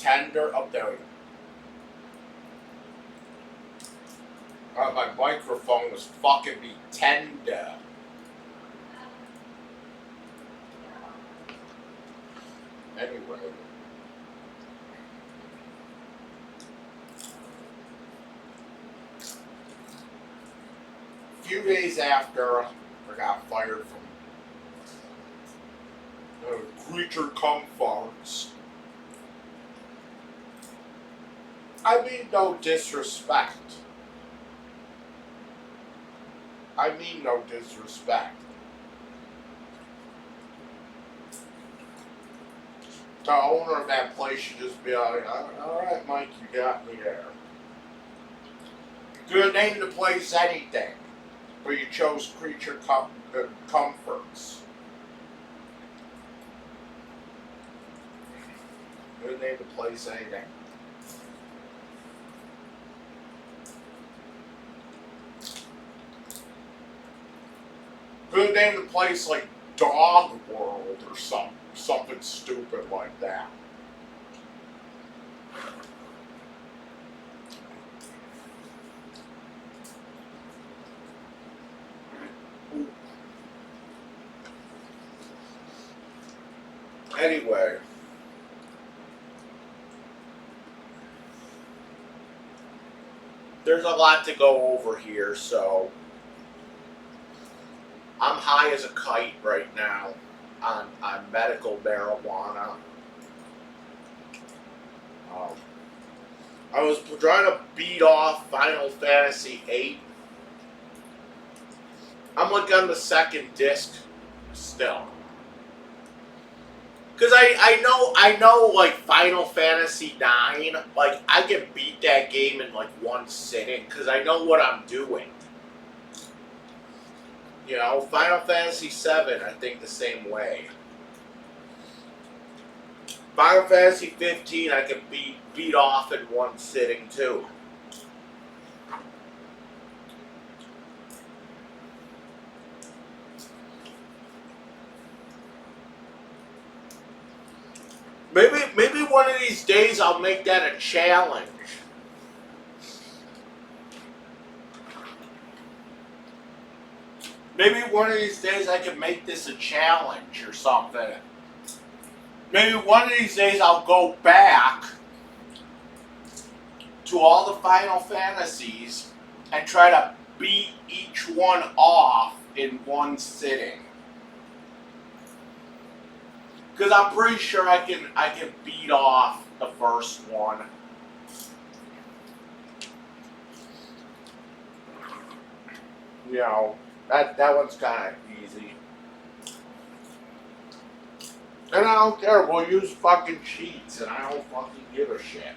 tender. Oh, there we go. My microphone was fucking me tender. Anyway. A few days after I got fired from Creature Comforts, I mean no disrespect. The owner of that place should just be like, alright, Mike, you got me there. You could have named the place anything, but you chose Creature Comforts. You could have named the place anything. Could have named the place like Dog World or something stupid like that. Anyway. There's a lot to go over here, so I'm high as a kite right now on medical marijuana. I was trying to beat off Final Fantasy VIII. I'm like on the second disc still. Because I know like Final Fantasy IX, like I can beat that game in like one sitting because I know what I'm doing. You know, Final Fantasy VII, I think the same way. Final Fantasy 15, I can beat off in one sitting too. Maybe one of these days I'll make that a challenge. Maybe one of these days I can make this a challenge or something. Maybe one of these days I'll go back to all the Final Fantasies and try to beat each one off in one sitting. Because I'm pretty sure I can beat off the first one. You know, that one's kind of easy. And I don't care, we'll use fucking cheats, and I don't fucking give a shit.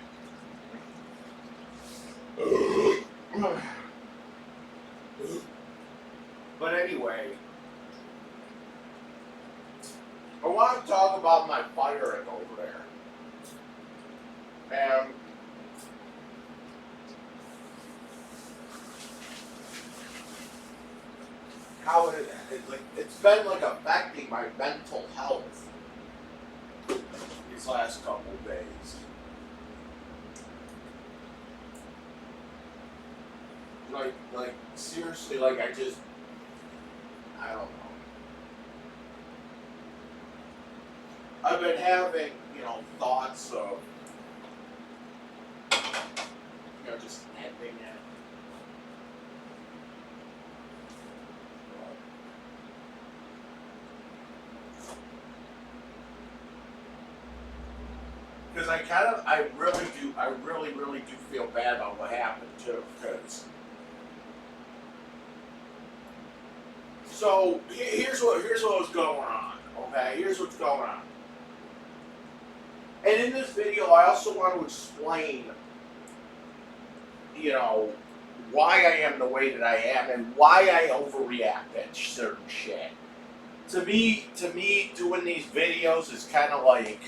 But anyway, I want to talk about my firing over there. And how it's been like affecting my mental health these last couple days. Like seriously, like I don't know. I've been having, thoughts of, just ending it. Because I really do feel bad about what happened too, because. So here's what was going on. Okay, here's what's going on. And in this video, I also want to explain, why I am the way that I am and why I overreact at certain shit. To me, doing these videos is kind of like,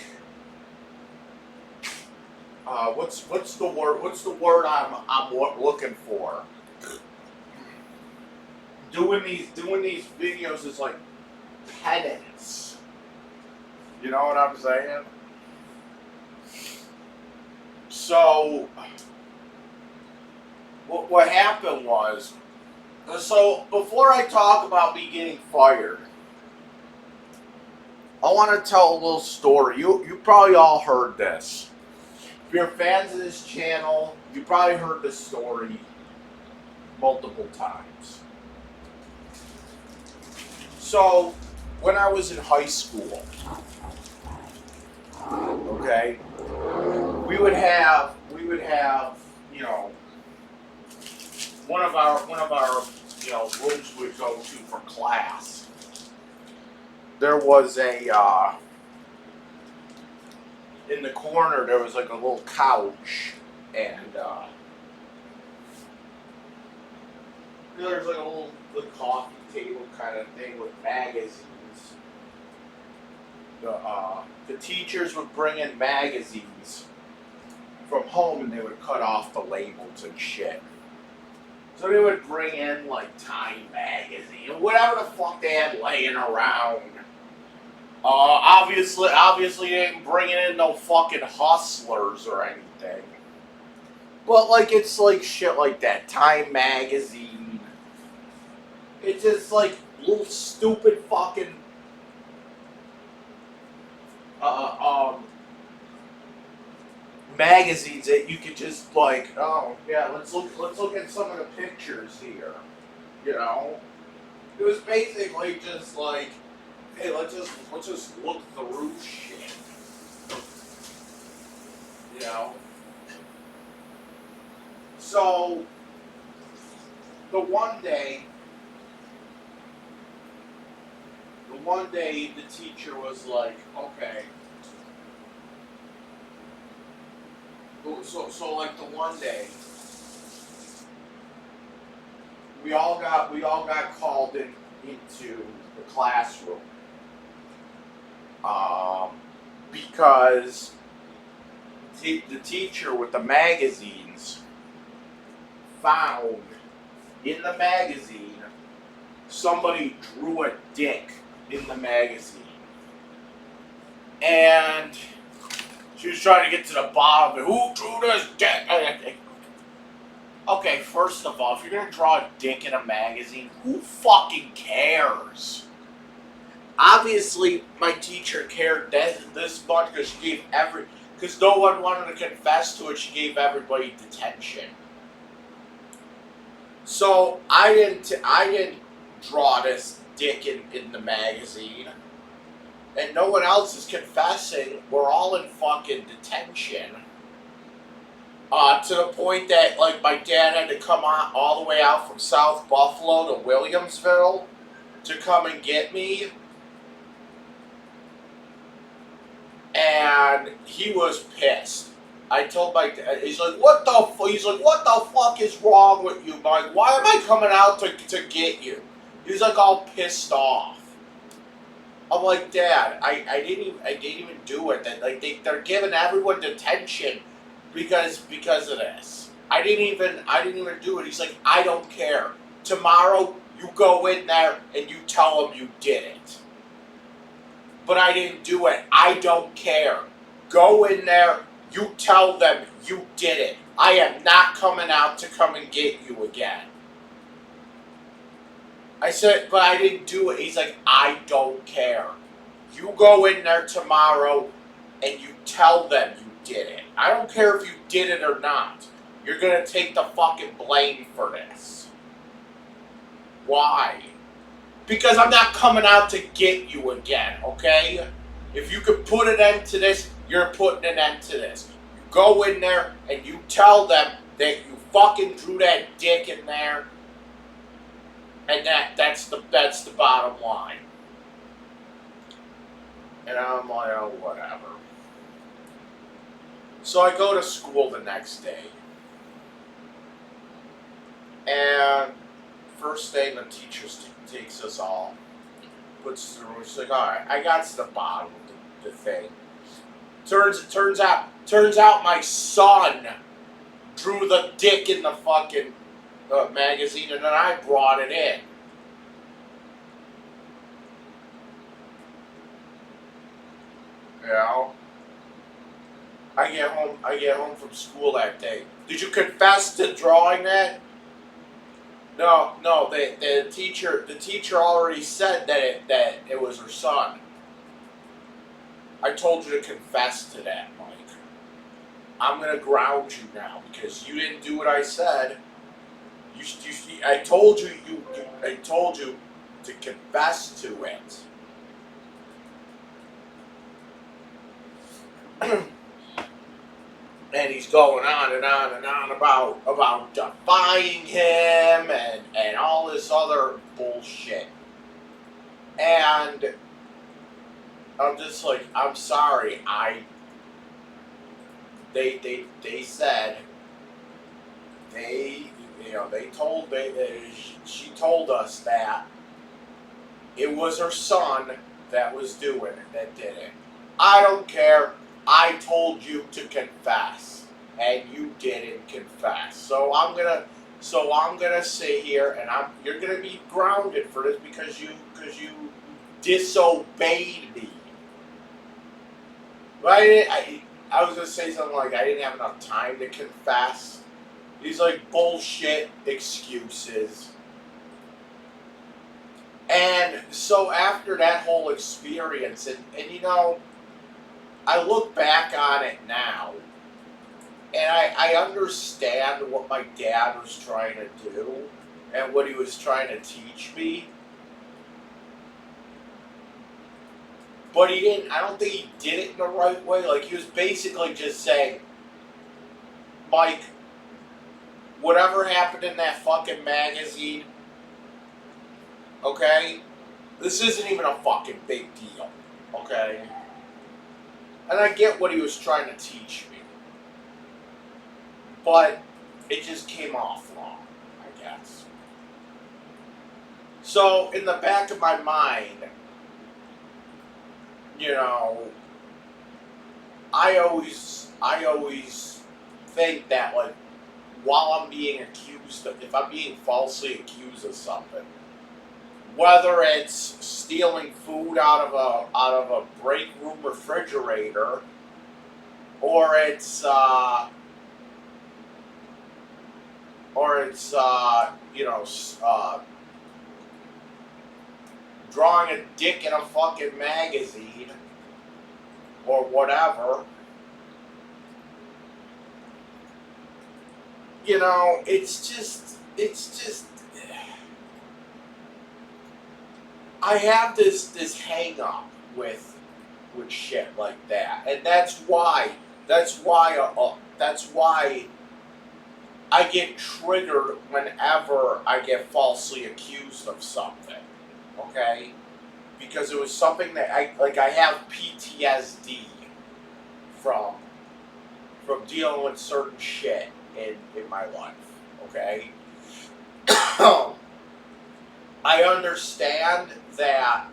what's the word? What's the word I'm looking for? Doing these videos is like penance. You know what I'm saying? So what happened was, so before I talk about me getting fired, I want to tell a little story. You probably all heard this. If you're fans of this channel, you probably heard this story multiple times. So, when I was in high school, okay, we would have, you know, one of our, rooms we'd go to for class. There was in the corner, there was like a little couch, and there's like a little coffee table kind of thing with magazines. The teachers would bring in magazines from home, and they would cut off the labels and shit. So they would bring in like Time magazine, whatever the fuck they had laying around. Obviously they ain't bringing in no fucking Hustlers or anything. But like, it's like shit like that. Time magazine. It's just like little stupid fucking magazines that you could just like, oh yeah, let's look at some of the pictures here. You know? It was basically just like, hey, let's just look through shit. You know? So the one day the teacher was like, okay. So like the one day we all got called into the classroom. Because the teacher with the magazines found in the magazine somebody drew a dick in the magazine. And she was trying to get to the bottom of it. Who drew this dick? Okay, first of all, if you're gonna draw a dick in a magazine, who fucking cares? Obviously, my teacher cared this much because no one wanted to confess to it. She gave everybody detention. So I didn't draw this dick in the magazine, and no one else is confessing. We're all in fucking detention. To the point that like my dad had to come on all the way out from South Buffalo to Williamsville to come and get me. And he was pissed. I told my dad, he's like, what the fuck is wrong with you, Mike? Why am I coming out to get you? He's like all pissed off. I'm like, Dad, I didn't even do it. That like they're giving everyone detention because of this. I didn't even do it. He's like, I don't care. Tomorrow you go in there and you tell them you did it. But I didn't do it. I don't care. Go in there, you tell them you did it. I am not coming out to come and get you again. I said, but I didn't do it. He's like, I don't care. You go in there tomorrow and you tell them you did it. I don't care if you did it or not. You're going to take the fucking blame for this. Why? Because I'm not coming out to get you again, okay? If you could put an end to this, you're putting an end to this. You go in there and you tell them that you fucking drew that dick in there, and that's the bottom line. And I'm like, oh, whatever. So I go to school the next day. And first thing, the teacher takes us all, puts through, she's like, alright, I got to the bottom of the thing. Turns out my son drew the dick in the fucking magazine, and then I brought it in. You know? I get home from school that day. Did you confess to drawing that? No, no. The teacher already said that it was her son. I told you to confess to that, Mike. I'm gonna ground you now because you didn't do what I said. I told you, I told you to confess to it. And he's going on and on and on about defying him and all this other bullshit. And I'm just like, I'm sorry. They said they she told us that it was her son that was doing it, that did it. I don't care. I told you to confess, and you didn't confess. So I'm gonna sit here, and you're gonna be grounded for this because you disobeyed me. Right? I was gonna say something like I didn't have enough time to confess. These like bullshit excuses. And so after that whole experience, and I look back on it now, and I understand what my dad was trying to do and what he was trying to teach me. But he didn't, I don't think he did it in the right way. Like, he was basically just saying, Mike, whatever happened in that fucking magazine, okay? This isn't even a fucking big deal, okay? And I get what he was trying to teach me. But it just came off wrong, I guess. So, in the back of my mind, I always think that, like, while I'm being accused of, if I'm being falsely accused of something, whether it's stealing food out of a break room refrigerator, or it's drawing a dick in a fucking magazine, or whatever. It's just I have this hang up with shit like that, and that's why I get triggered whenever I get falsely accused of something. Okay, because it was something that I have PTSD from dealing with certain shit in my life. Okay. I understand that,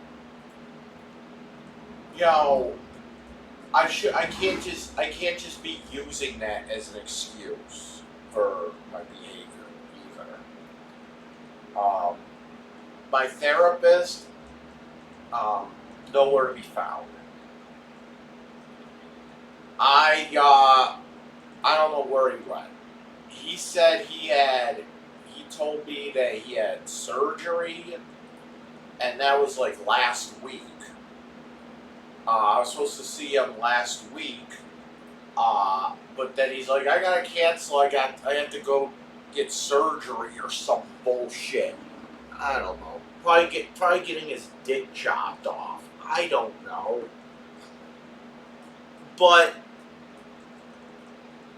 I can't just be using that as an excuse for my behavior either. My therapist, nowhere to be found. I don't know where he went. He said he told me that he had surgery, and that was like last week. I was supposed to see him last week, but then he's like, I gotta cancel. I have to go get surgery or some bullshit. I don't know. Probably getting his dick chopped off. I don't know. But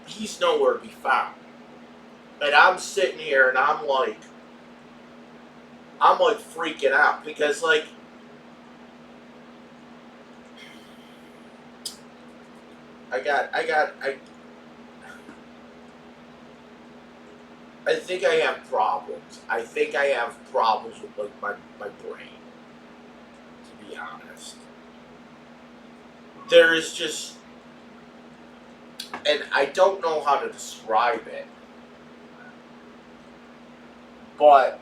he's nowhere to be found. And I'm sitting here and I'm like freaking out because, like, I think I have problems. I think I have problems with, like, my brain, to be honest. There is just, and I don't know how to describe it, but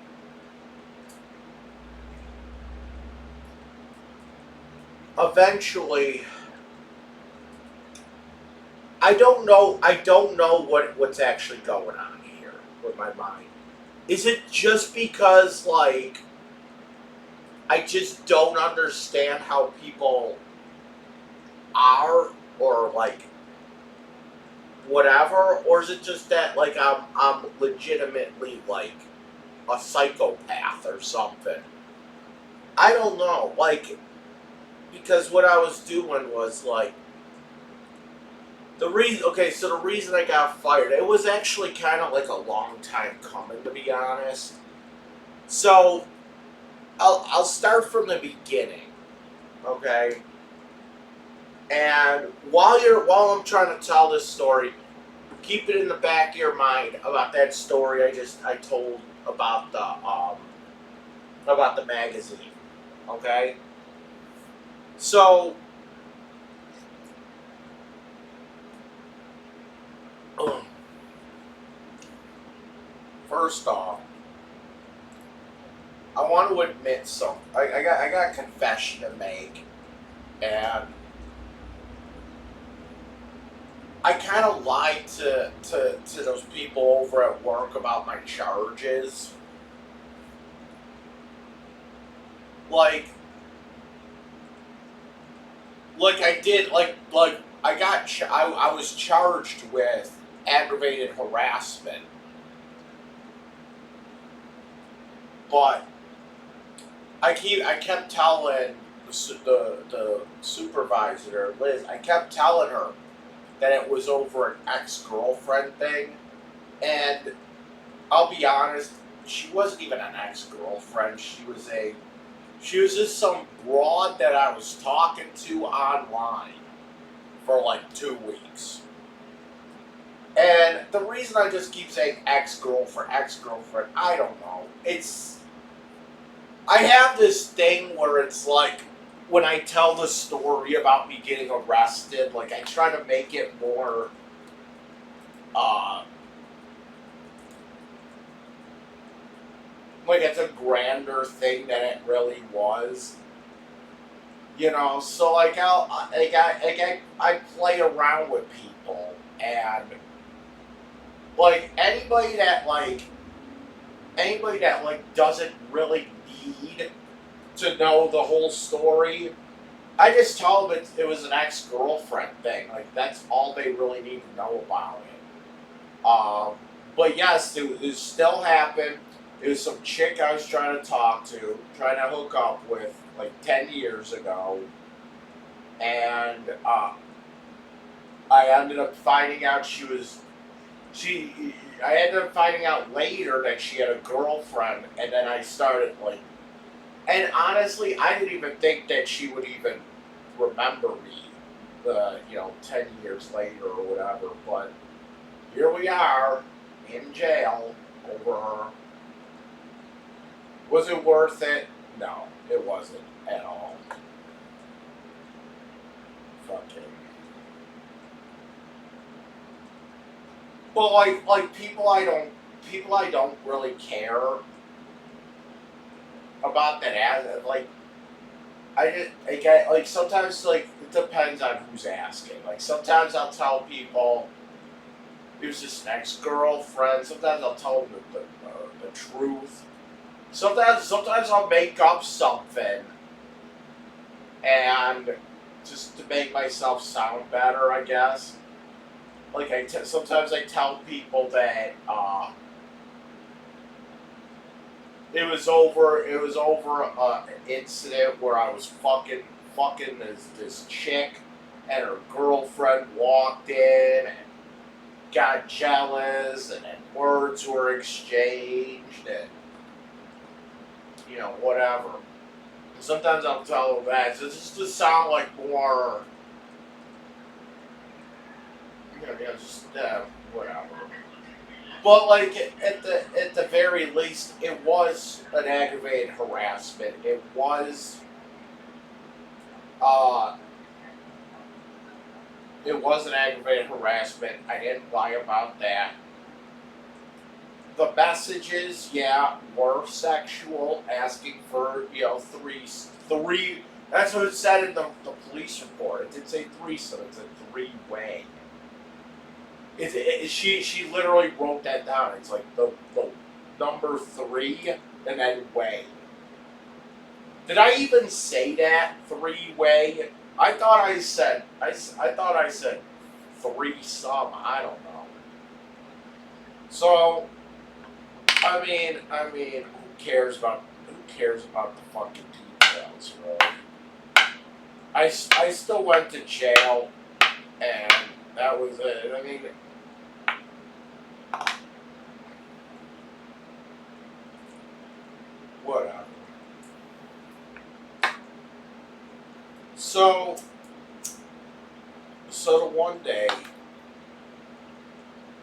eventually I don't know. I don't know what's actually going on here with my mind. Is it just because like I just don't understand how people are or like whatever, or is it just that like I'm legitimately like a psychopath or something? I don't know. Like because what I was doing was like the reason. Okay, so the reason I got fired, it was actually kind of like a long time coming, to be honest. So I'll start from the beginning, okay? And while I'm trying to tell this story, keep it in the back of your mind about that story I told about the magazine. Okay? So first off, I want to admit something. I got a confession to make, and I kind of lied to those people over at work about my charges. Like I did like I was charged with aggravated harassment, but I kept telling the supervisor Liz, I kept telling her that it was over an ex-girlfriend thing, and I'll be honest, she wasn't even an ex-girlfriend. She was just some broad that I was talking to online for like 2 weeks. And the reason I just keep saying ex girlfriend, I don't know. I have this thing where it's like when I tell the story about me getting arrested, like I try to make it more, uh, like it's a grander thing than it really was. You know, so I play around with people, and like anybody that like doesn't really need to know the whole story, I just tell them it was an ex-girlfriend thing. Like that's all they really need to know about it. But yes, it still happened. It was some chick I was trying to talk to, trying to hook up with like 10 years ago, and I ended up finding out she I ended up finding out later that she had a girlfriend, and then I started like, and honestly, I didn't even think that she would even remember me, 10 years later or whatever. But here we are in jail over her. Was it worth it? No, it wasn't at all. Fucking. But like people I don't really care about that as like I just like sometimes like it depends on who's asking. Like sometimes I'll tell people it was just an ex-girlfriend. Sometimes I'll tell them the truth. Sometimes I'll make up something and just to make myself sound better, I guess. Like sometimes I tell people that it was over an incident where I was fucking this chick, and her girlfriend walked in and got jealous, and then words were exchanged, and whatever. And sometimes I'll tell them that just to sound like more, just whatever. But like at the very least, it was an aggravated harassment. Uh, it was an aggravated harassment. I didn't lie about that. The messages, yeah, were sexual, asking for three. That's what it said in the police report. It did say threesome. It's a three-way. She literally wrote that down. It's like the number 3 and then way. Did I even say that 3-way? I thought I said I thought I said 3-some. I don't know. So who cares about the fucking details, right? I still went to jail, and that was it. I mean, whatever. So the one day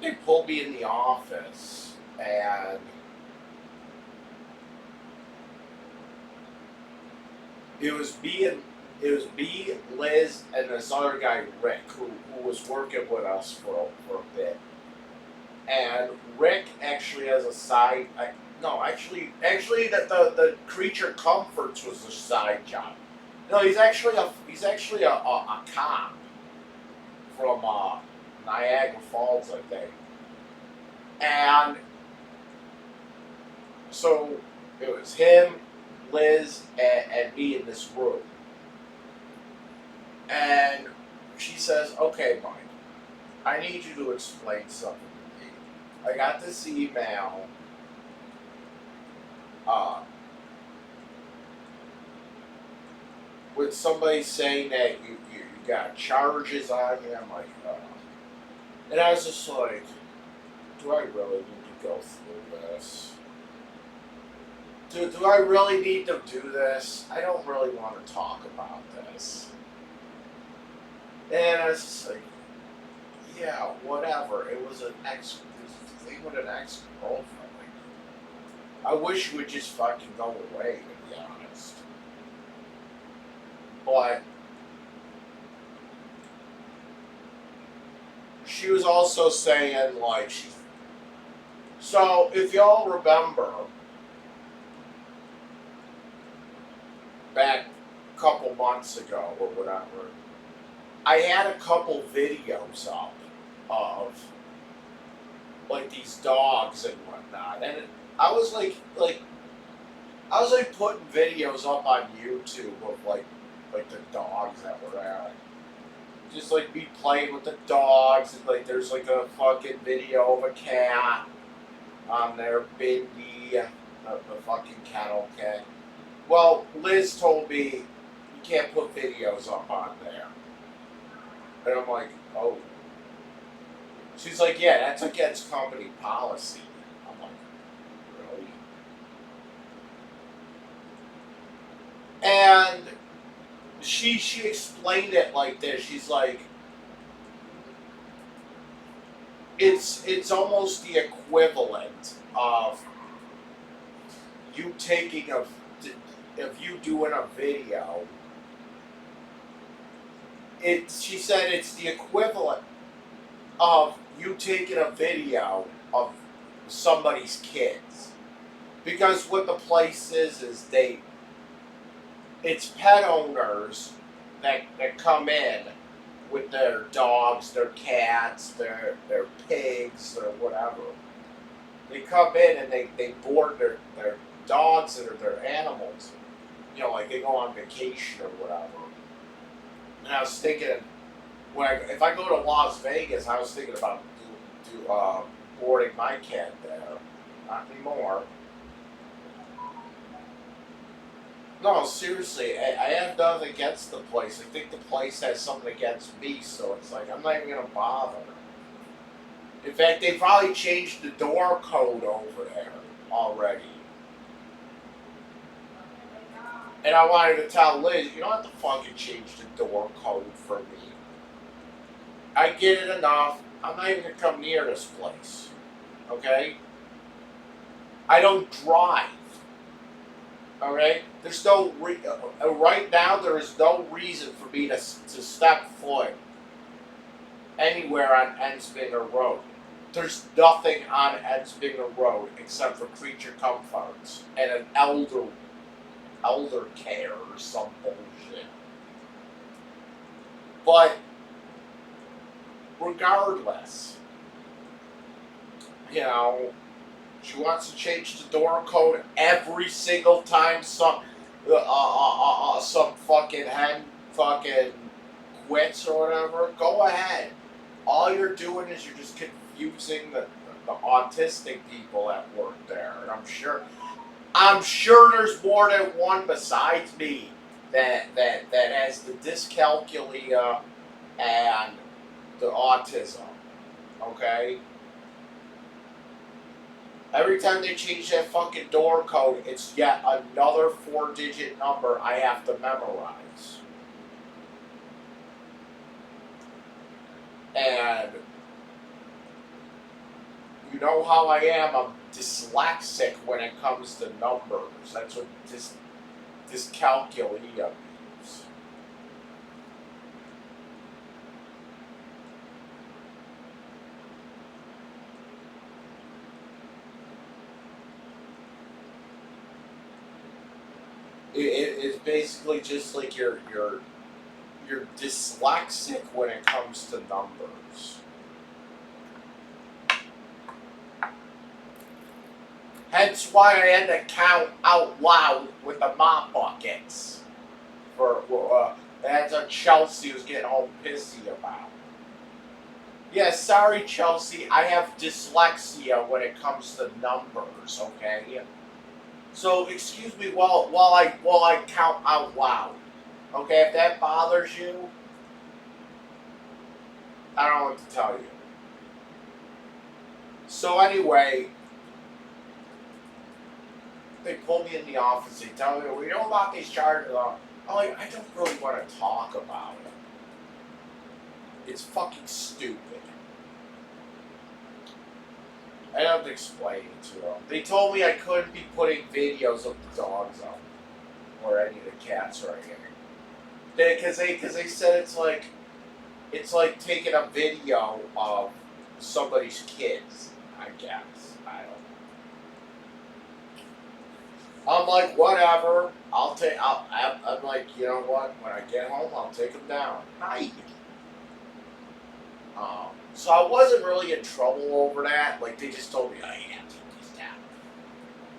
they pulled me in the office, and it was me, Liz, and this other guy, Rick, who was working with us for a bit. And Rick actually has a side. No, actually, that the creature comforts was a side job. No, he's actually a cop from Niagara Falls, I think. And so it was him, Liz, and me in this room. And she says, "Okay, Mike, I need you to explain something to me. I got this email with somebody saying that you got charges on you." I'm like, and I was just like, do I really need to go through this? Do I really need to do this? I don't really want to talk about this. And I was just like, yeah, whatever. It was a thing with an ex-girlfriend. I wish it would just fucking go away, to be honest. But she was also saying, like, so if y'all remember, back a couple months ago or whatever, I had a couple videos up of like these dogs and whatnot, and I was like putting videos up on YouTube of like the dogs that were out. Just like me playing with the dogs, and like there's like a fucking video of a cat on there, Bindi, the fucking kennel cat. Well, Liz told me you can't put videos up on there. And I'm like, oh. She's like, yeah, that's against company policy. I'm like, really? And she explained it like this. She's like, it's almost the equivalent of you taking if you doing a video. She said it's the equivalent of you taking a video of somebody's kids, because what the place is it's pet owners that come in with their dogs, their cats, their pigs, or whatever. They come in and they board their dogs or their animals, like they go on vacation or whatever. And I was thinking, if I go to Las Vegas, I was thinking about boarding my cat there. Not anymore. No, seriously, I have nothing against the place. I think the place has something against me, so it's like I'm not even gonna bother. In fact, they probably changed the door code over there already. And I wanted to tell Liz, you don't have to fucking change the door code for me. I get it enough. I'm not even going to come near this place. Okay? I don't drive. Alright? There's no... right now, there is no reason for me to step foot anywhere on Ensbinger Road. There's nothing on Ensbinger Road except for creature comforts and an elder care or some bullshit. But regardless, You know, she wants to change the door code every single time some fucking hen fucking quits or whatever. Go ahead. All you're doing is you're just confusing the autistic people that work there, and I'm sure there's more than one besides me that has the dyscalculia and the autism. Okay? Every time they change that fucking door code, it's yet another 4-digit number I have to memorize. And you know how I am. I'm dyslexic when it comes to numbers. That's what dyscalculia means. It's basically just like you're dyslexic when it comes to numbers. Hence why I had to count out loud with the mop buckets. That's what Chelsea was getting all pissy about. Yeah, sorry, Chelsea. I have dyslexia when it comes to numbers. Okay. So excuse me while I count out loud. Okay, if that bothers you, I don't know what to tell you. So anyway, they pull me in the office. They tell me, we know about these charges. I'm like, I don't really want to talk about it. It's fucking stupid. I have to explain it to them. They told me I couldn't be putting videos of the dogs up or any of the cats or anything. Because they said it's like taking a video of somebody's kids. I guess I don't know. I'm like, whatever. I'm like, you know what? When I get home, I'll take them down. Hi. So I wasn't really in trouble over that. Like, they just told me, oh, you have to take these down.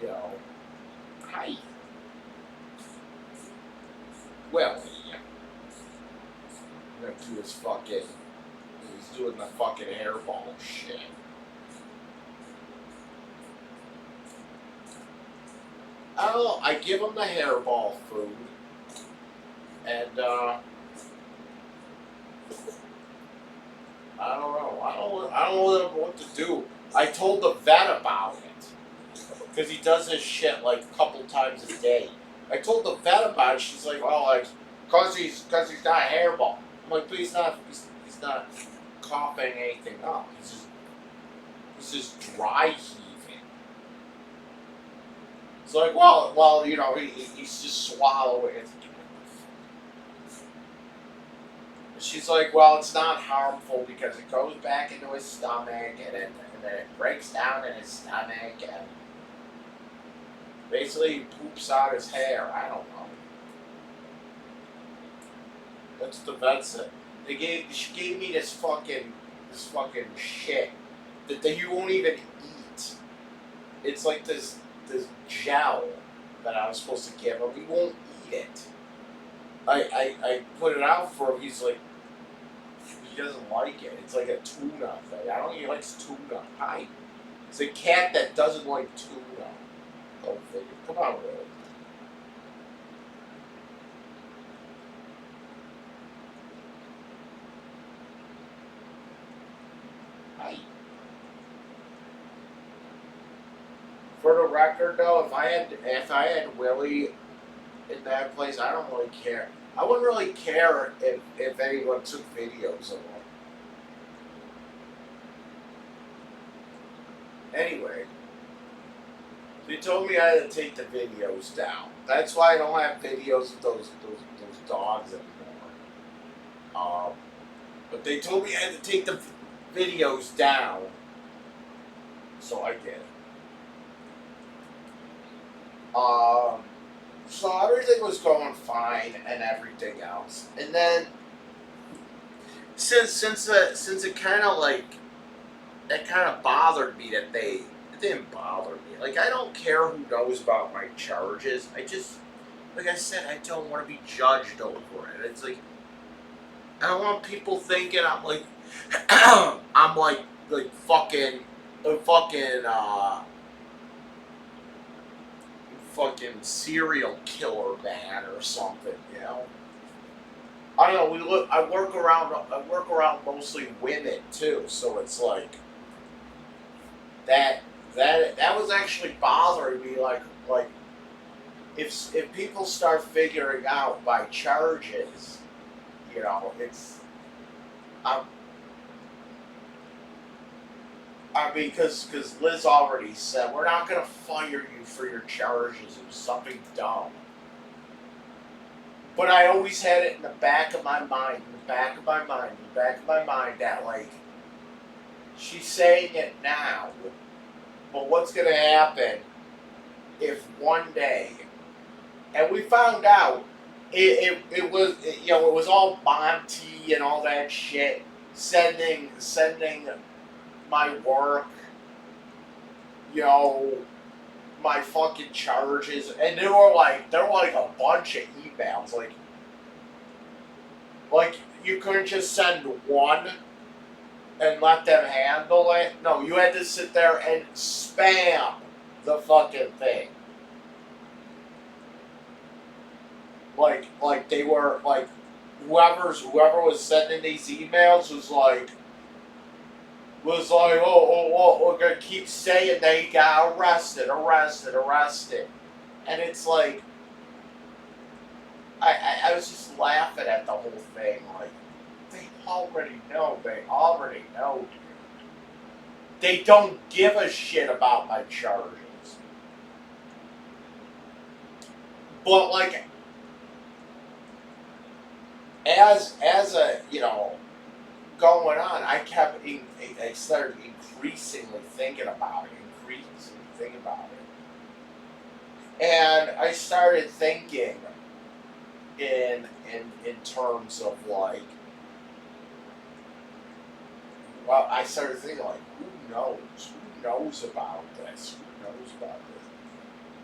You know. Hi. Well, yeah. I'm gonna do his fucking. He's doing the fucking hairball shit. I don't know. I give him the hairball food. And, I don't know. I don't know what to do. I told the vet about it. Because he does this shit like a couple times a day. I told the vet about it. She's like, oh, like, cause he's got a hairball. I'm like, but he's not coughing anything up. He's just dry heaving. It's like, well, you know, he's just swallowing it. She's like, well, it's not harmful because it goes back into his stomach and then it breaks down in his stomach and basically he poops out his hair. I don't know. That's the vet said. She gave me this fucking shit that you won't even eat. It's like this gel that I was supposed to give him. He won't eat it. I put it out for him. He's like, he doesn't like it. It's like a tuna thing. I don't think he likes tuna. Hi. It's a cat that doesn't like tuna. Go figure. Come on, Will. Hi. For the record, though, if I had Willie in that place, I don't really care. I wouldn't really care if anyone took videos of him. Anyway, they told me I had to take the videos down. That's why I don't have videos of those dogs anymore. But they told me I had to take the videos down, so I did. So everything was going fine and everything else, and then since it kind of like that kind of bothered me that it didn't bother me. Like, I don't care who knows about my charges. I just, like I said, I don't want to be judged over it. It's like, I don't want people thinking I'm like, I'm like fucking, a fucking serial killer man or something, you know? I don't know. I work around mostly women too, so it's like that. That was actually bothering me. Like if people start figuring out my charges, you know, it's I'm I mean, because Liz already said we're not gonna fire you for your charges. It was something dumb. But I always had it in the back of my mind, in the back of my mind, in the back of my mind that like she's saying it now, but what's gonna happen if one day, and we found out it was it was all Monty and all that shit sending my work, you know, my fucking charges, and there were like a bunch of emails, like you couldn't just send one and let them handle it. No, you had to sit there and spam the fucking thing. Like they were like whoever was sending these emails we're gonna keep saying they got arrested, and it's like I was just laughing at the whole thing. Like they already know, dude. They don't give a shit about my charges, but like as a going on, I started increasingly thinking about it, and I started thinking in terms of like, well, I started thinking like, who knows about this,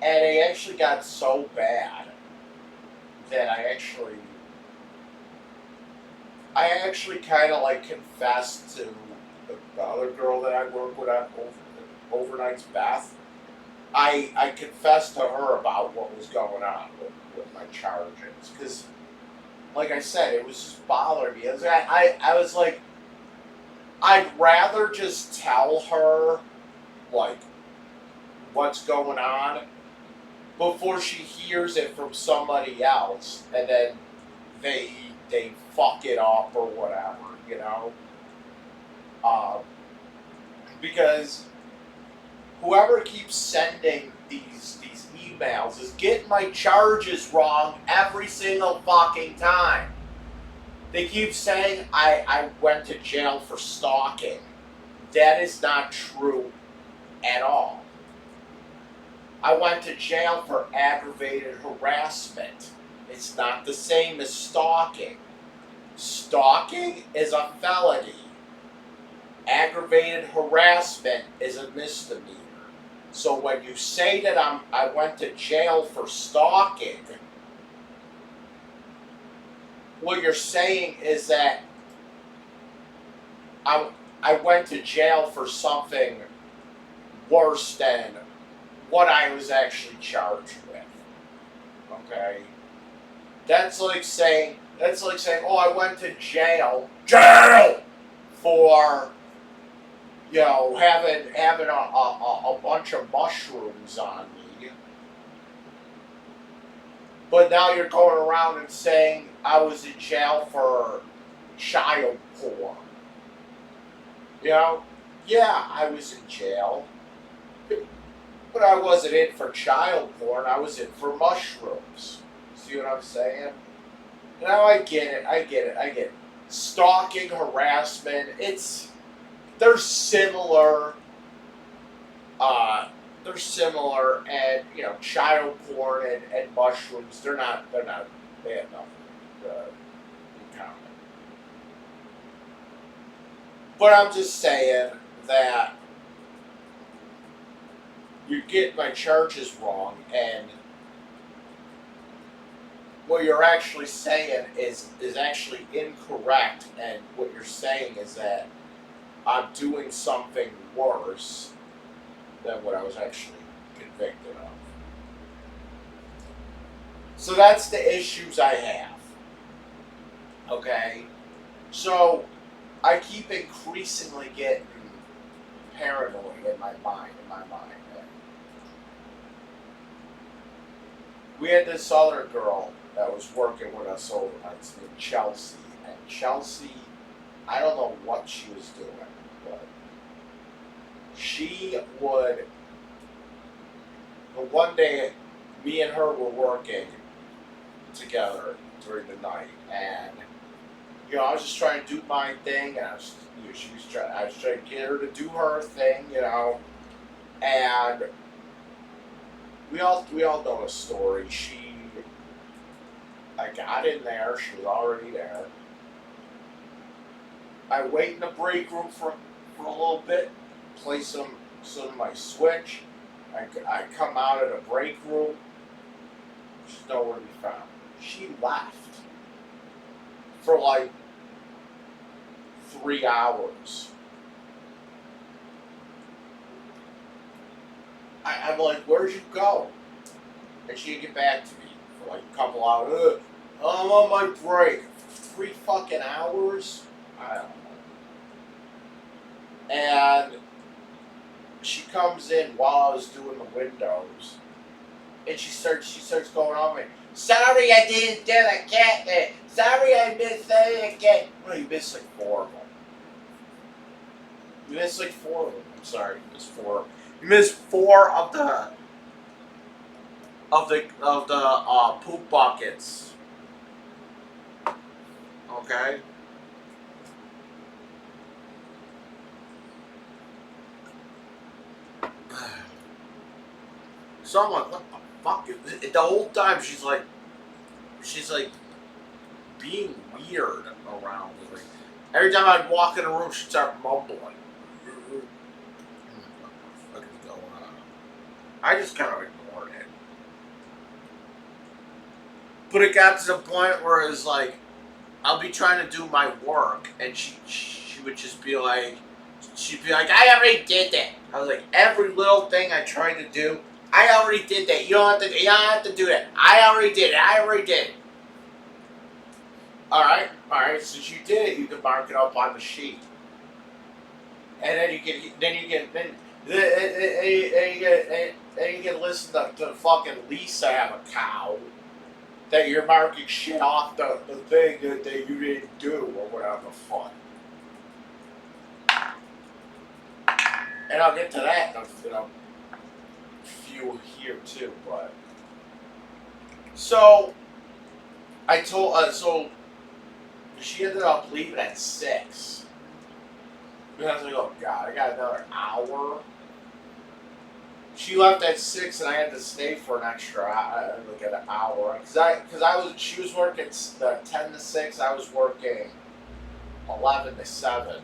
and it actually got so bad that I actually kind of like confessed to the other girl that I work with on overnights, Beth. I confessed to her about what was going on with my charges because, like I said, it was just bothering me. I was like, I'd rather just tell her like what's going on before she hears it from somebody else, and then they fuck it up or whatever, you know. Um, because whoever keeps sending these emails is getting my charges wrong every single fucking time. They keep saying I went to jail for stalking. That is not true at all. I went to jail for aggravated harassment. It's not the same as stalking. Stalking is a felony. Aggravated harassment is a misdemeanor. So when you say that I went to jail for stalking, what you're saying is that I went to jail for something worse than what I was actually charged with. Okay? That's like saying, oh, I went to jail for, having a bunch of mushrooms on me. But now you're going around and saying I was in jail for child porn. Yeah, I was in jail. But I wasn't in for child porn, I was in for mushrooms. See what I'm saying? Now I get it. Stalking, harassment, they're similar. They're similar, and child porn and mushrooms, they have nothing in common. But I'm just saying that you get my charges wrong, and what you're actually saying is actually incorrect, and what you're saying is that I'm doing something worse than what I was actually convicted of. So that's the issues I have. Okay? So I keep increasingly getting paranoid in my mind. We had this other girl that was working with us overnights named Chelsea. And Chelsea, I don't know what she was doing, but she would. But one day, me and her were working together during the night, and I was just trying to do my thing, and I was trying to get her to do her thing, and we all know the story. I got in there. She was already there. I wait in the break room for a little bit, play some of my Switch. I come out of the break room. She's nowhere to be found. She left for like 3 hours. I'm like, where'd you go? And she didn't get back to me for like a couple hours. I'm on my break. 3 fucking hours? I don't know. And she comes in while I was doing the windows, and she starts going on me. Sorry, I didn't do the cat. Sorry, I missed the cat. Well, you missed like 4 of them. You missed like 4 of them. I'm sorry, you missed 4. You missed 4 of the poop buckets. Okay. So I'm like, what the fuck? The whole time she's like being weird around me. Like, every time I'd walk in a room, she'd start mumbling. What is going on? I just kind of ignored it. But it got to the point where it was like, I'll be trying to do my work, and she would just be like, I already did that. I was like, every little thing I tried to do, I already did that. You don't have to do that. I already did it. All right. Since you did it, you can mark it up on the sheet, and then you can listen to fucking Lisa have a cow that you're marking shit off the thing that you didn't do or whatever the fuck. And I'll get to that in a few here too, but so I told so she ended up leaving at 6. And I was like, oh god, I got another hour. She left at 6, and I had to stay for an extra like an hour she was working 10 to 6. I was working 11 to 7.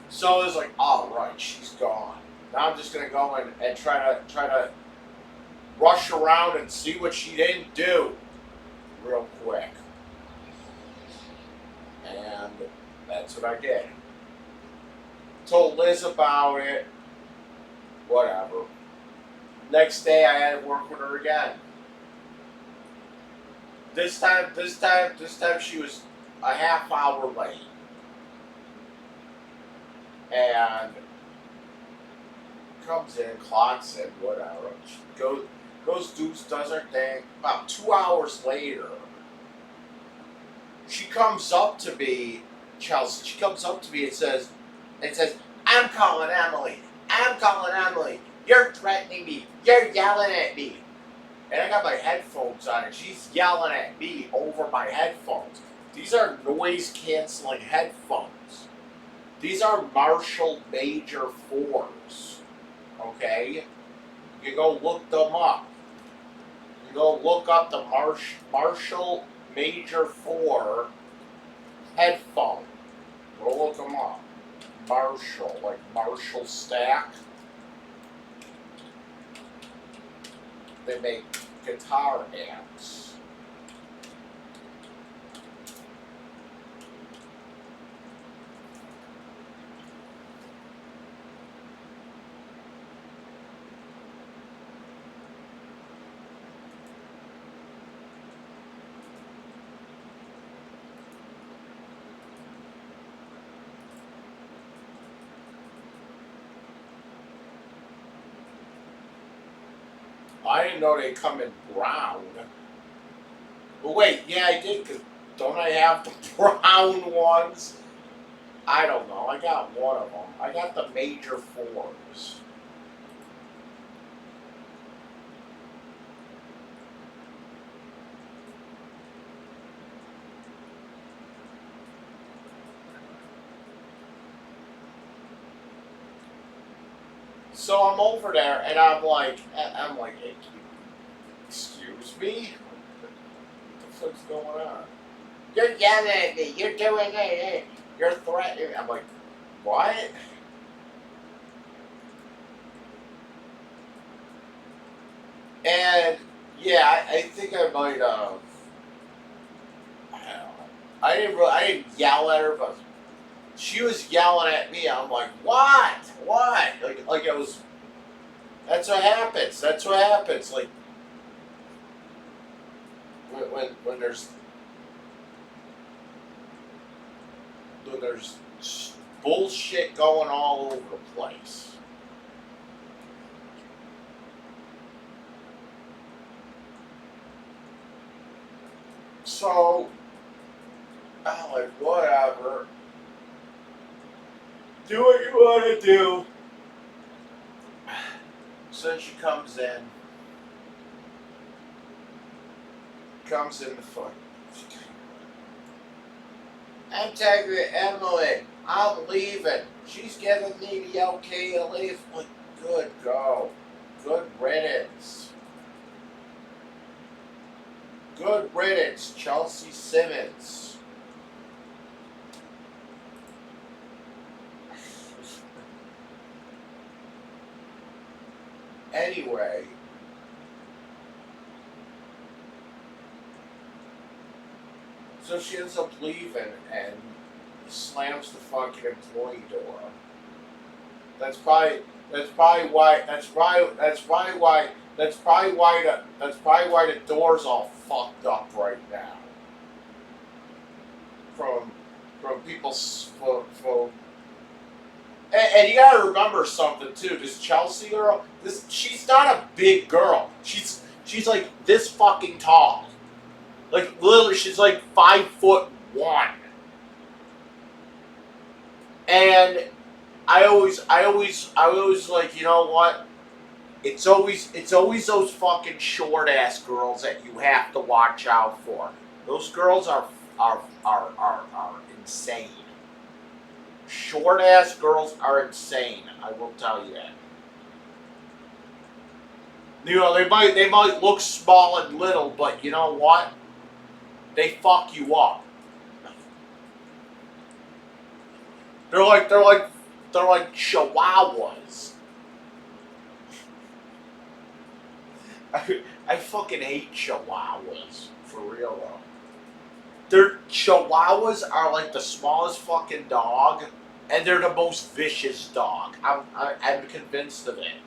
So it was like, all right, she's gone. Now I'm just gonna go and try to rush around and see what she didn't do real quick. And that's what I did. Told Liz about it. Whatever. Next day I had to work with her again. This time she was a half hour late. And comes in, clocks in, whatever. She goes does her thing. About 2 hours later, she comes up to me, Chelsea. She comes up to me and says, I'm calling Emily. You're threatening me. You're yelling at me. And I got my headphones on, and she's yelling at me over my headphones. These are noise-canceling headphones. These are Marshall Major 4s. Okay? You go look them up. You go look up the Marshall Major 4 headphone. Go look them up. Marshall, like Marshall Stack. They make guitar amps. I didn't know they come in brown. But wait, yeah, I did, because don't I have the brown ones? I don't know. I got one of them. I got the major fours. So I'm over there, and I'm like, hey, excuse me? What the fuck's going on? You're yelling at me. You're doing it. You're threatening. I'm like, what? And yeah, I think I might have. I don't know. I didn't yell at her, but she was yelling at me. I'm like, what? What? Like it was. That's what happens. That's what happens. Like when there's bullshit going all over the place. So, I'm like, whatever. Do what you want to do. So she comes in the fuck. I'm talking to Emily. I'm leaving. She's giving me the okay to leave. Like, good go. Good riddance. Good riddance, Chelsea Simmons. Anyway. So she ends up leaving and slams the fucking employee door. That's probably why the door's all fucked up right now. From people's from and you gotta remember something too. This Chelsea girl, she's not a big girl. She's like this fucking tall. Like literally, she's like 5'1". And I always like, you know what? It's always those fucking short ass girls that you have to watch out for. Those girls are insane. Short ass girls are insane. I will tell you that. You know, they might look small and little, but you know what? They fuck you up. They're like chihuahuas. I fucking hate chihuahuas, for real though. Their chihuahuas are like the smallest fucking dog, and they're the most vicious dog. I'm convinced of it.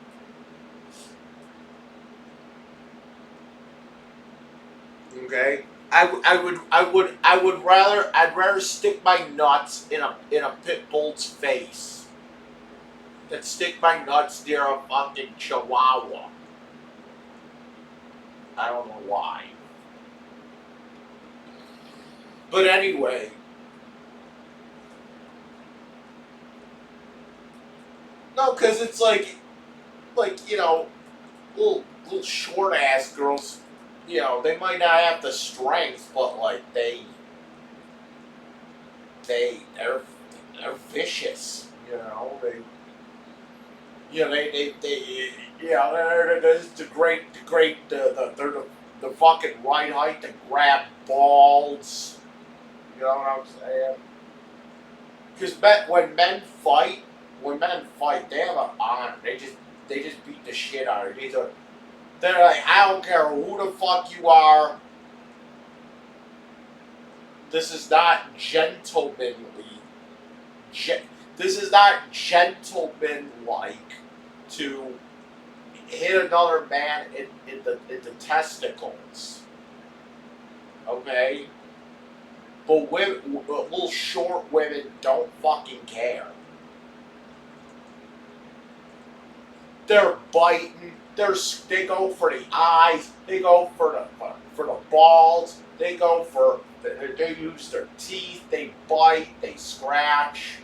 Okay, I'd rather stick my nuts in a pit bull's face than stick my nuts near a fucking chihuahua. I don't know why. But anyway. No, because it's like, you know, little short ass girls, you know, they might not have the strength, but like they're vicious, you know. They they're the fucking right height to grab balls. You know what I'm saying? Because when men fight, they have an honor. They just beat the shit out of you. They're like, I don't care who the fuck you are. This is not gentlemanly. This is not gentleman-like to hit another man in the testicles. Okay? But little short women don't fucking care. They're biting. They go for the eyes. They go for the balls. They go for. They use their teeth. They bite. They scratch.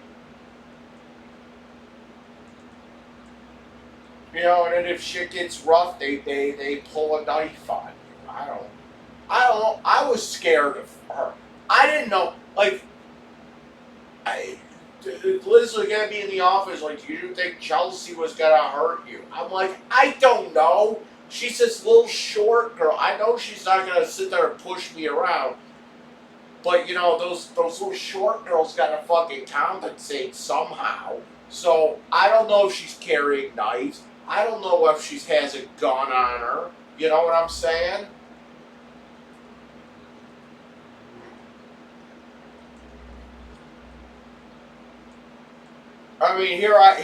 You know, and then if shit gets rough, they pull a knife on you. I don't know. I was scared of her. I didn't know. Like, Liz looked at me in the office like, you didn't think Chelsea was gonna hurt you? I'm like, I don't know. She's this little short girl. I know she's not gonna sit there and push me around. But you know, those little short girls gotta fucking compensate somehow. So I don't know if she's carrying knives. I don't know if she has a gun on her. You know what I'm saying? I mean, here I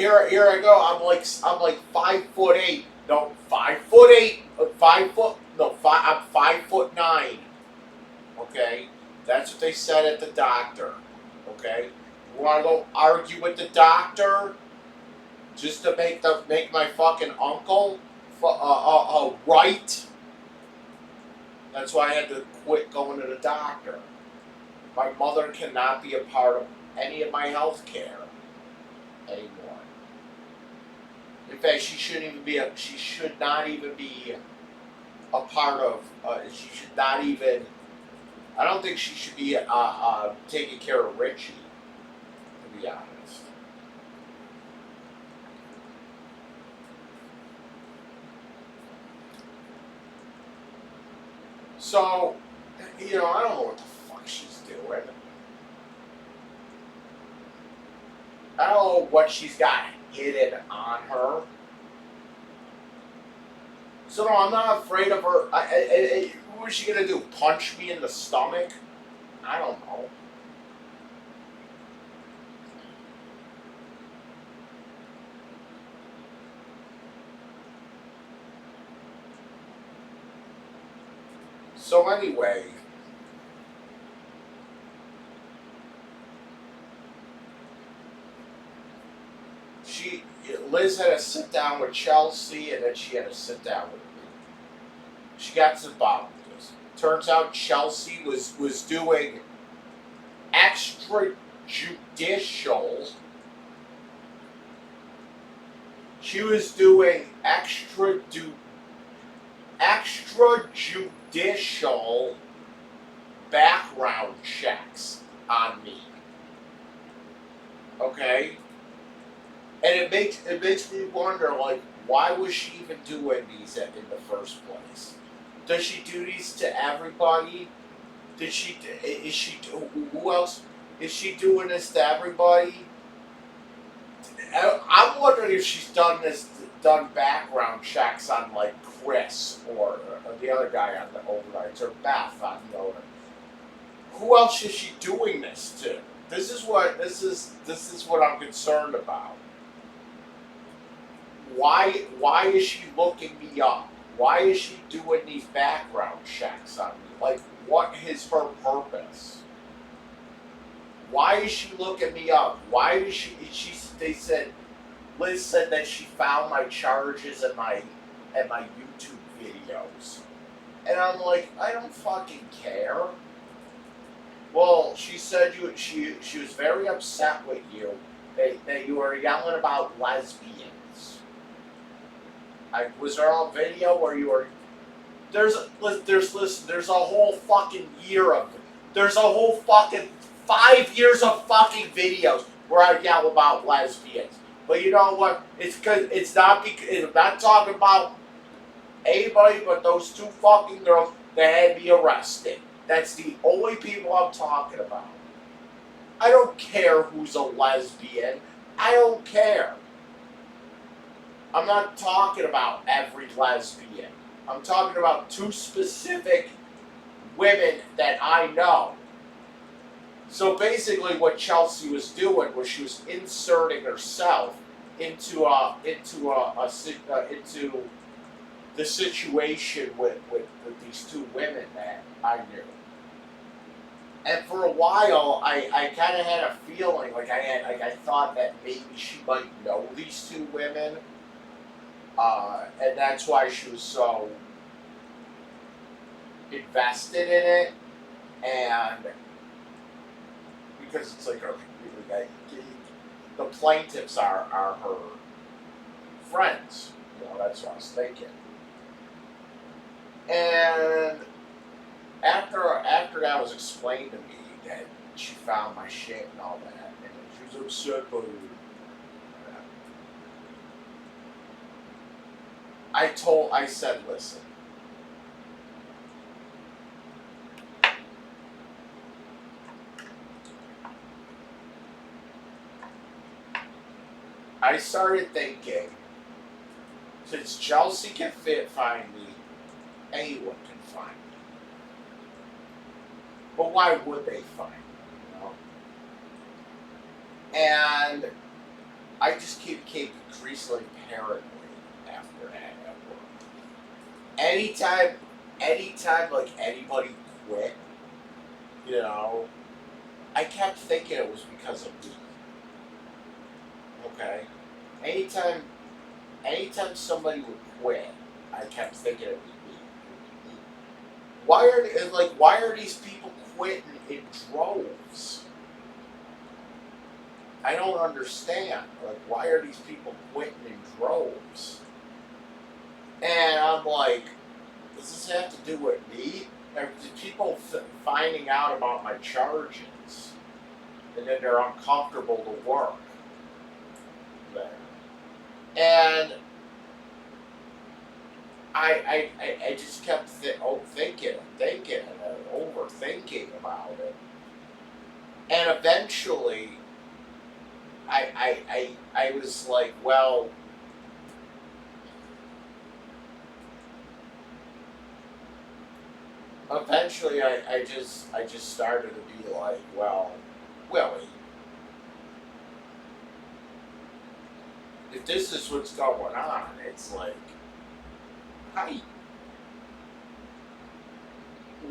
go. I'm like 5'8". No, 5'8". 5 foot. No, I'm 5'9". Okay, that's what they said at the doctor. Okay, you want to go argue with the doctor just to make my fucking uncle right? That's why I had to quit going to the doctor. My mother cannot be a part of any of my health care anymore. In fact, she should not even be a part of. She should not even. I don't think she should be taking care of Richie. To be honest. So, you know, I don't know what the fuck she's doing. I don't know what she's got hidden on her. So no, I'm not afraid of her. What is she gonna do? Punch me in the stomach? I don't know. So anyway, Liz had to sit down with Chelsea, and then she had to sit down with me. She got to the bottom of this. Turns out Chelsea was doing extrajudicial. She was doing extrajudicial background checks on me. Okay? And it makes me wonder, like, why was she even doing these in the first place? Does she do these to everybody? Who else? Is she doing this to everybody? I'm wondering if she's done background checks on, like, Chris or the other guy on the overnights, or Beth on the overnight. Who else is she doing this to? This is what I'm concerned about. Why is she looking me up? Why is she doing these background checks on me? Like, what is her purpose? Why is she looking me up? Why is Liz said that she found my charges and my YouTube videos. And I'm like, I don't fucking care. Well, she said she was very upset with you that you were yelling about lesbians. Was there a video where you were? There's a whole fucking year of. There's a whole fucking 5 years of fucking videos where I yell about lesbians. But you know what? I'm not talking about anybody but those two fucking girls that had me arrested. That's the only people I'm talking about. I don't care who's a lesbian. I don't care. I'm not talking about every lesbian. I'm talking about two specific women that I know. So basically, what Chelsea was doing was she was inserting herself into the situation with these two women that I knew. And for a while, I kind of had a feeling I thought that maybe she might know these two women, and that's why she was so invested in it, and because it's like the plaintiffs are her friends. That's what I was thinking. And after that was explained to me that she found my shit and all that, and she was upset by it. I said, listen. I started thinking, since Chelsea can find me, anyone can find me. But why would they find me? And I just became increasingly paranoid after that at work. Anytime like anybody quit, I kept thinking it was because of me. Okay? Anytime somebody would quit, I kept thinking it was me. Why are these people quitting in droves? I don't understand. Why are these people quitting in droves? And I'm like, does this have to do with me? Or people finding out about my charges, and then they're uncomfortable to work there. And I just kept thinking and overthinking about it. And eventually, I was like, well, eventually I just started to be like, well, Willie, if this is what's going on, it's like, hi.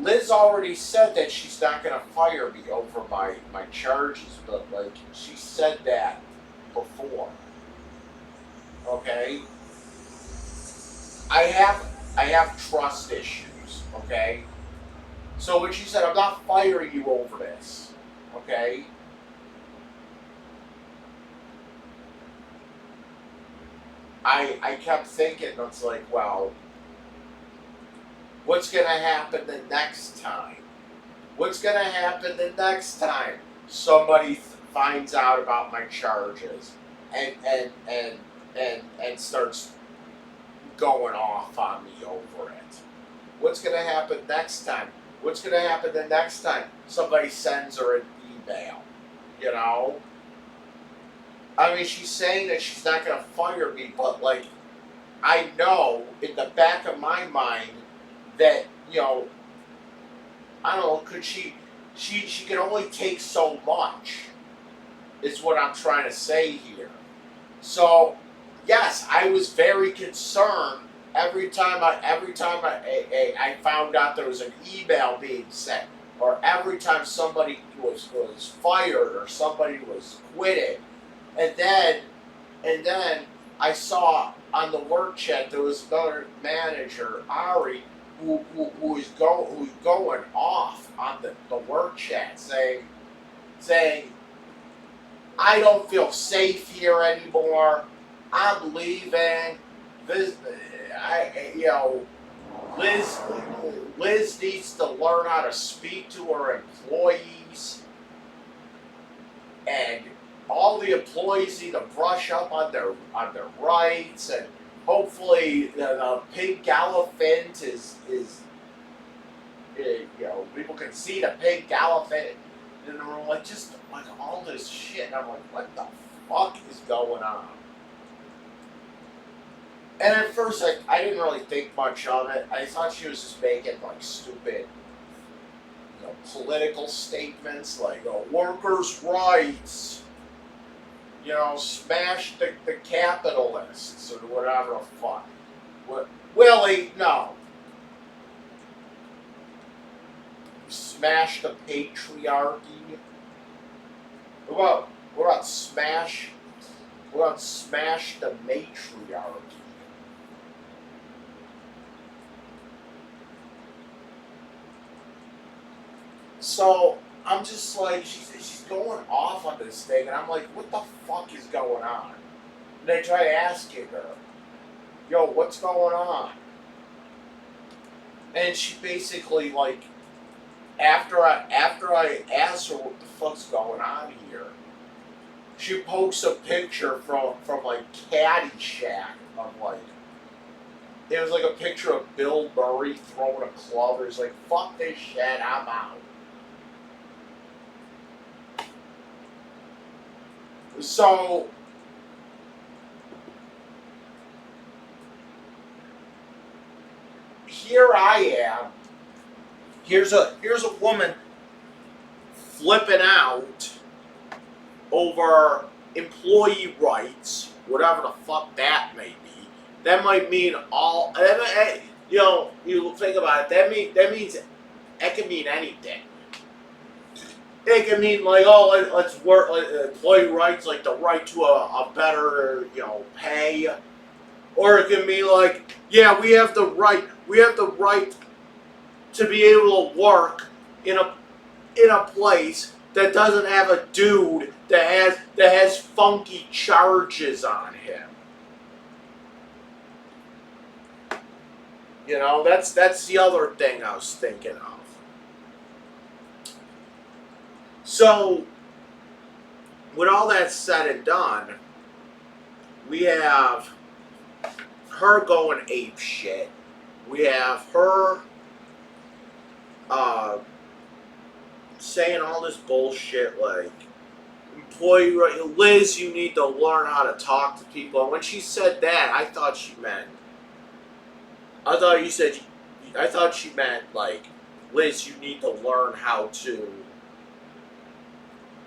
Liz already said that she's not going to fire me over my charges, but she said that before. Okay? I have trust issues, okay? So when she said, I'm not firing you over this, okay? I kept thinking, it's like, well, what's going to happen the next time? What's going to happen the next time somebody finds out about my charges and starts going off on me over it? What's going to happen next time? What's going to happen the next time somebody sends her an email? I mean, she's saying that she's not going to fire me, but I know in the back of my mind that, I don't know, could she can only take so much, is what I'm trying to say here. So, yes, I was very concerned every time I found out there was an email being sent, or every time somebody was fired or somebody was quitting. And then I saw on the work chat there was another manager, Ari, who was going off on the work chat, saying, I don't feel safe here anymore. I'm leaving. Liz needs to learn how to speak to her employees, and all the employees need to brush up on their rights, and hopefully the pink elephant is people can see the pink elephant in the room, like just like all this shit. And I'm like, what the fuck is going on? And at first, I didn't really think much of it. I thought she was just making like stupid, political statements like, workers' rights, smash the capitalists or whatever the fuck. What, Willie, no. Smash the patriarchy. What about smash? What about smash the matriarchy? So I'm just like, she's going off on this thing, and I'm like, what the fuck is going on? And I try asking her, yo, what's going on? And she basically like, after I asked her what the fuck's going on here, she posts a picture from like Caddyshack of like, it was like a picture of Bill Murray throwing a club. It was like, fuck this shit, I'm out. So here I am. Here's a woman flipping out over employee rights, whatever the fuck that may be. That might mean all. You think about it. That means it can mean anything. It can mean like, let's work employee rights, like the right to a better pay, or it can be like, yeah, we have the right to be able to work in a place that doesn't have a dude that has funky charges on him. That's the other thing I was thinking of. So, with all that said and done, we have her going ape shit. We have her saying all this bullshit like, employee right, Liz, you need to learn how to talk to people. And when she said that, I thought she meant like, Liz, you need to learn how to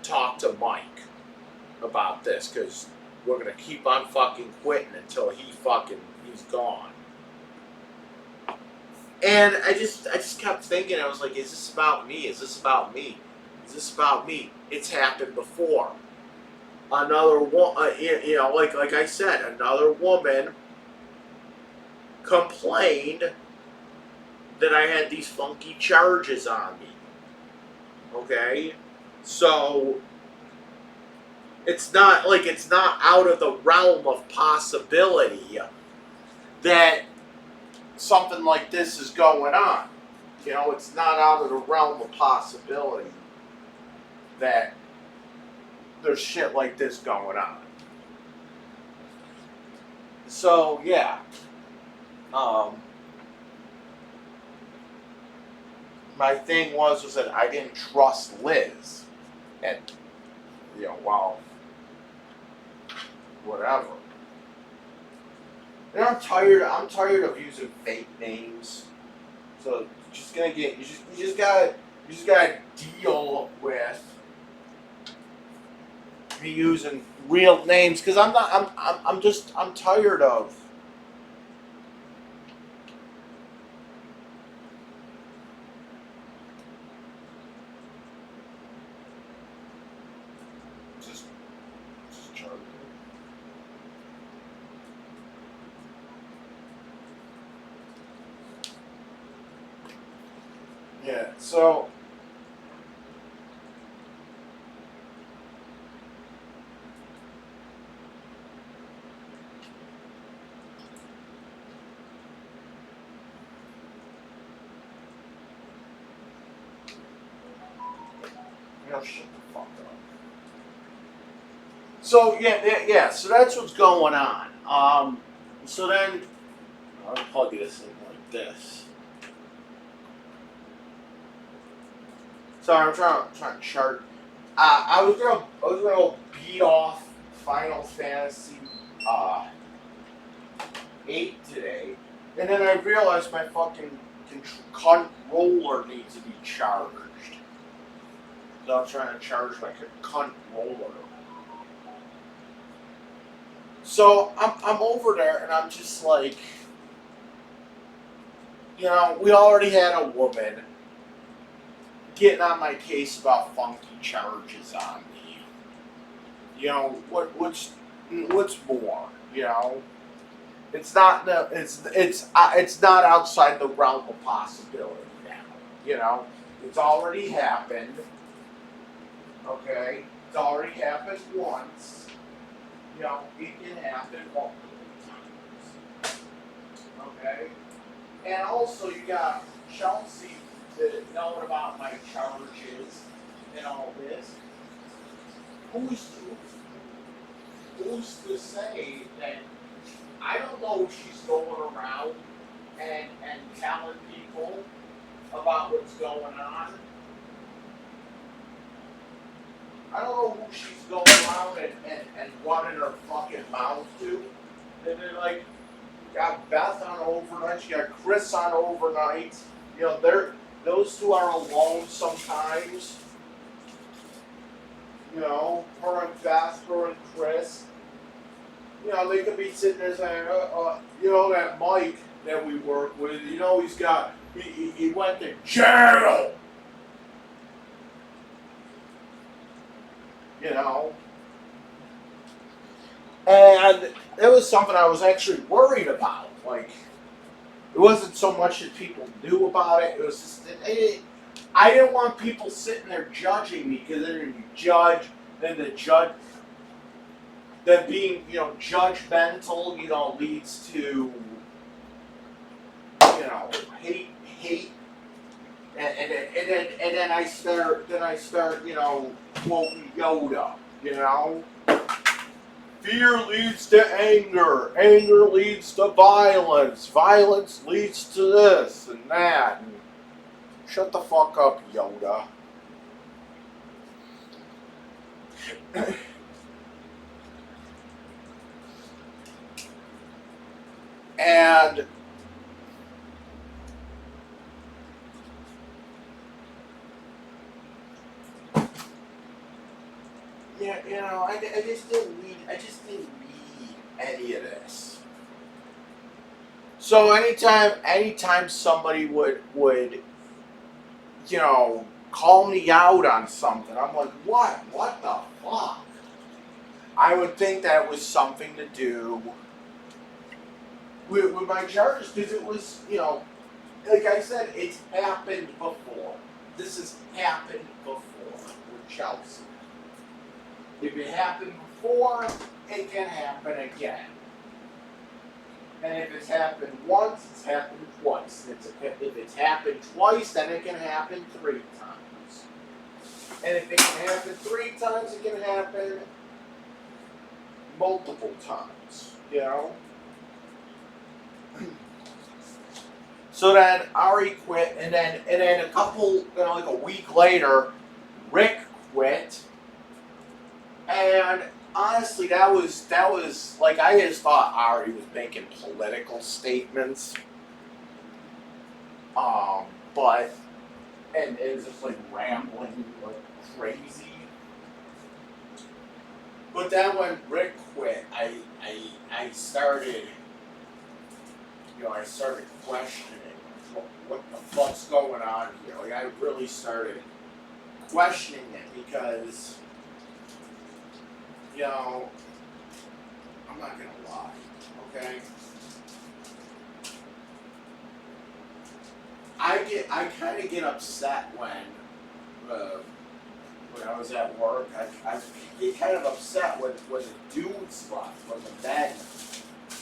talk to Mike about this, because we're gonna keep on fucking quitting until he's gone. And I just kept thinking, I was like, is this about me? Is this about me? Is this about me? It's happened before. Another one, like I said, another woman complained that I had these funky charges on me. Okay? So it's not out of the realm of possibility that something like this is going on. It's not out of the realm of possibility that there's shit like this going on. So yeah. My thing was that I didn't trust Liz, and whatever. And I'm tired of using fake names. So you just gotta deal with me using real names, because I'm tired of just charging. Yeah, so shut the fuck up. So yeah, so that's what's going on. So then I'll plug this in like this. Sorry, I'm trying to chart. I was gonna go beat off Final Fantasy uh, 8 today, and then I realized my fucking controller needs to be charged. So I'm trying to charge my controller. So I'm over there, and I'm just like, you know, we already had a woman getting on my case about funky charges on me. You know, what's more? You know, it's not outside the realm of possibility now. You know, it's already happened. Okay, it's already happened once. You know, it can happen multiple times. Okay, and also you got Chelsea knowing about my charges and all this. Who's to say that I don't know if she's going around and telling people about what's going on. I don't know who she's going around and running her fucking mouth to. And they're like, got Beth on overnight, she got Chris on overnight. You know, those two are alone sometimes. You know, her and Beth, her and Chris. You know, they could be sitting there saying, you know, that Mike that we work with, you know, he went to jail. You know. And it was something I was actually worried about. Like, it wasn't so much that people knew about it. It was just that I didn't want people sitting there judging me, because then you judge, then the judge, then being, you know, judgmental, you know, leads to, you know, hate, and then I start, you know, quoting Yoda, you know. Fear leads to anger. Anger leads to violence. Violence leads to this and that. And shut the fuck up, Yoda. And yeah, you know, I just didn't need any of this. So anytime somebody would you know, call me out on something, I'm like, what the fuck? I would think that was something to do with my charges, because it was, you know, like I said, it's happened before. This has happened before with Chelsea. If it happened before, it can happen again. And if it's happened once, it's happened twice. If it's happened twice, then it can happen 3 times. And if it can happen 3 times, it can happen multiple times. You know? So then Ari quit, and then a couple, you know, like a week later, Rick quit. And honestly, that was like, I just thought Ari was making political statements. But and it was just like rambling like crazy. But then when Rick quit, I started, you know, I started questioning what the fuck's going on here. Like, I really started questioning it, because, you know, I'm not gonna lie, okay? I kind of get upset when I was at work. I get kind of upset when the dudes left, when the men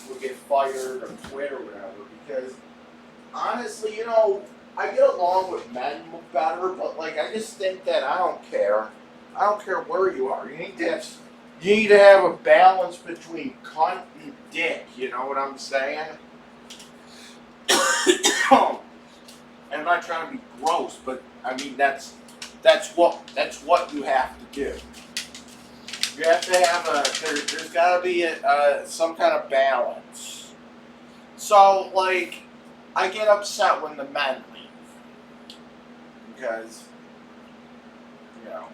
would get fired or quit or whatever, because honestly, you know, I get along with men better, but like, I just think that I don't care. I don't care where you are. You need to have a balance between cunt and dick. You know what I'm saying? And I'm not trying to be gross, but I mean, that's That's what you have to do. You have to have there's got to be some kind of balance. So, like, I get upset when the men leave. Because, you know.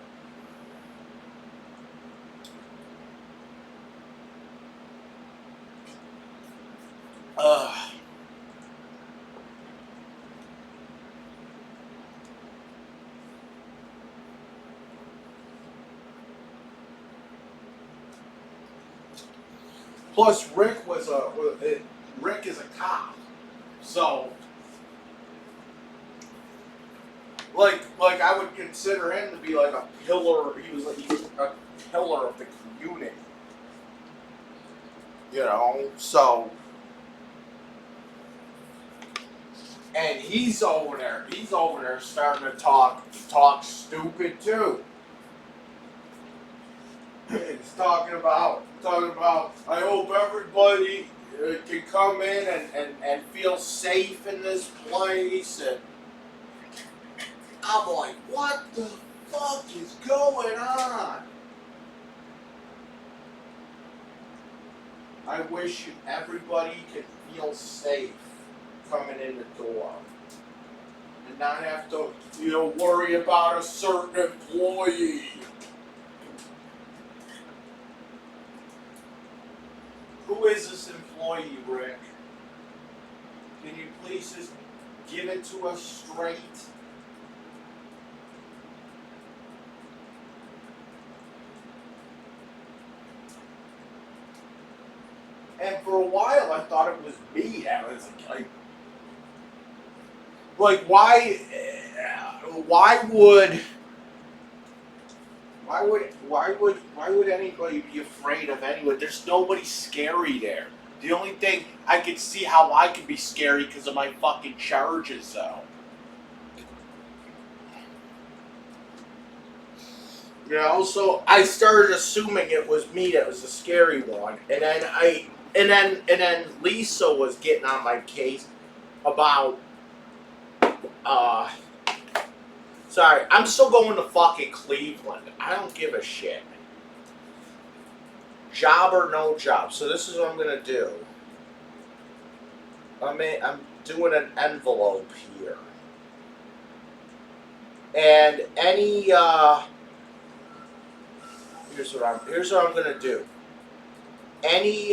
Plus, Rick is a cop, so like I would consider him to be like a pillar. He was a pillar of the community, you know. So, and he's over there starting to talk stupid too. He's talking about. I hope everybody can come in and feel safe in this place. And I'm like, what the fuck is going on? I wish everybody could feel safe coming in the door and not have to, worry about a certain employee. Who is this employee, Rick? Can you please just give it to us straight? And for a while, I thought it was me. I was like, why would anybody be afraid of anyone? There's nobody scary there. The only thing I could see how I could be scary because of my fucking charges, though. So I started assuming it was me that was the scary one, and then Lisa was getting on my case about sorry, I'm still going to fucking Cleveland. I don't give a shit. Job or no job. So this is what I'm gonna do. I'm doing an envelope here. And any here's what I'm gonna do. Any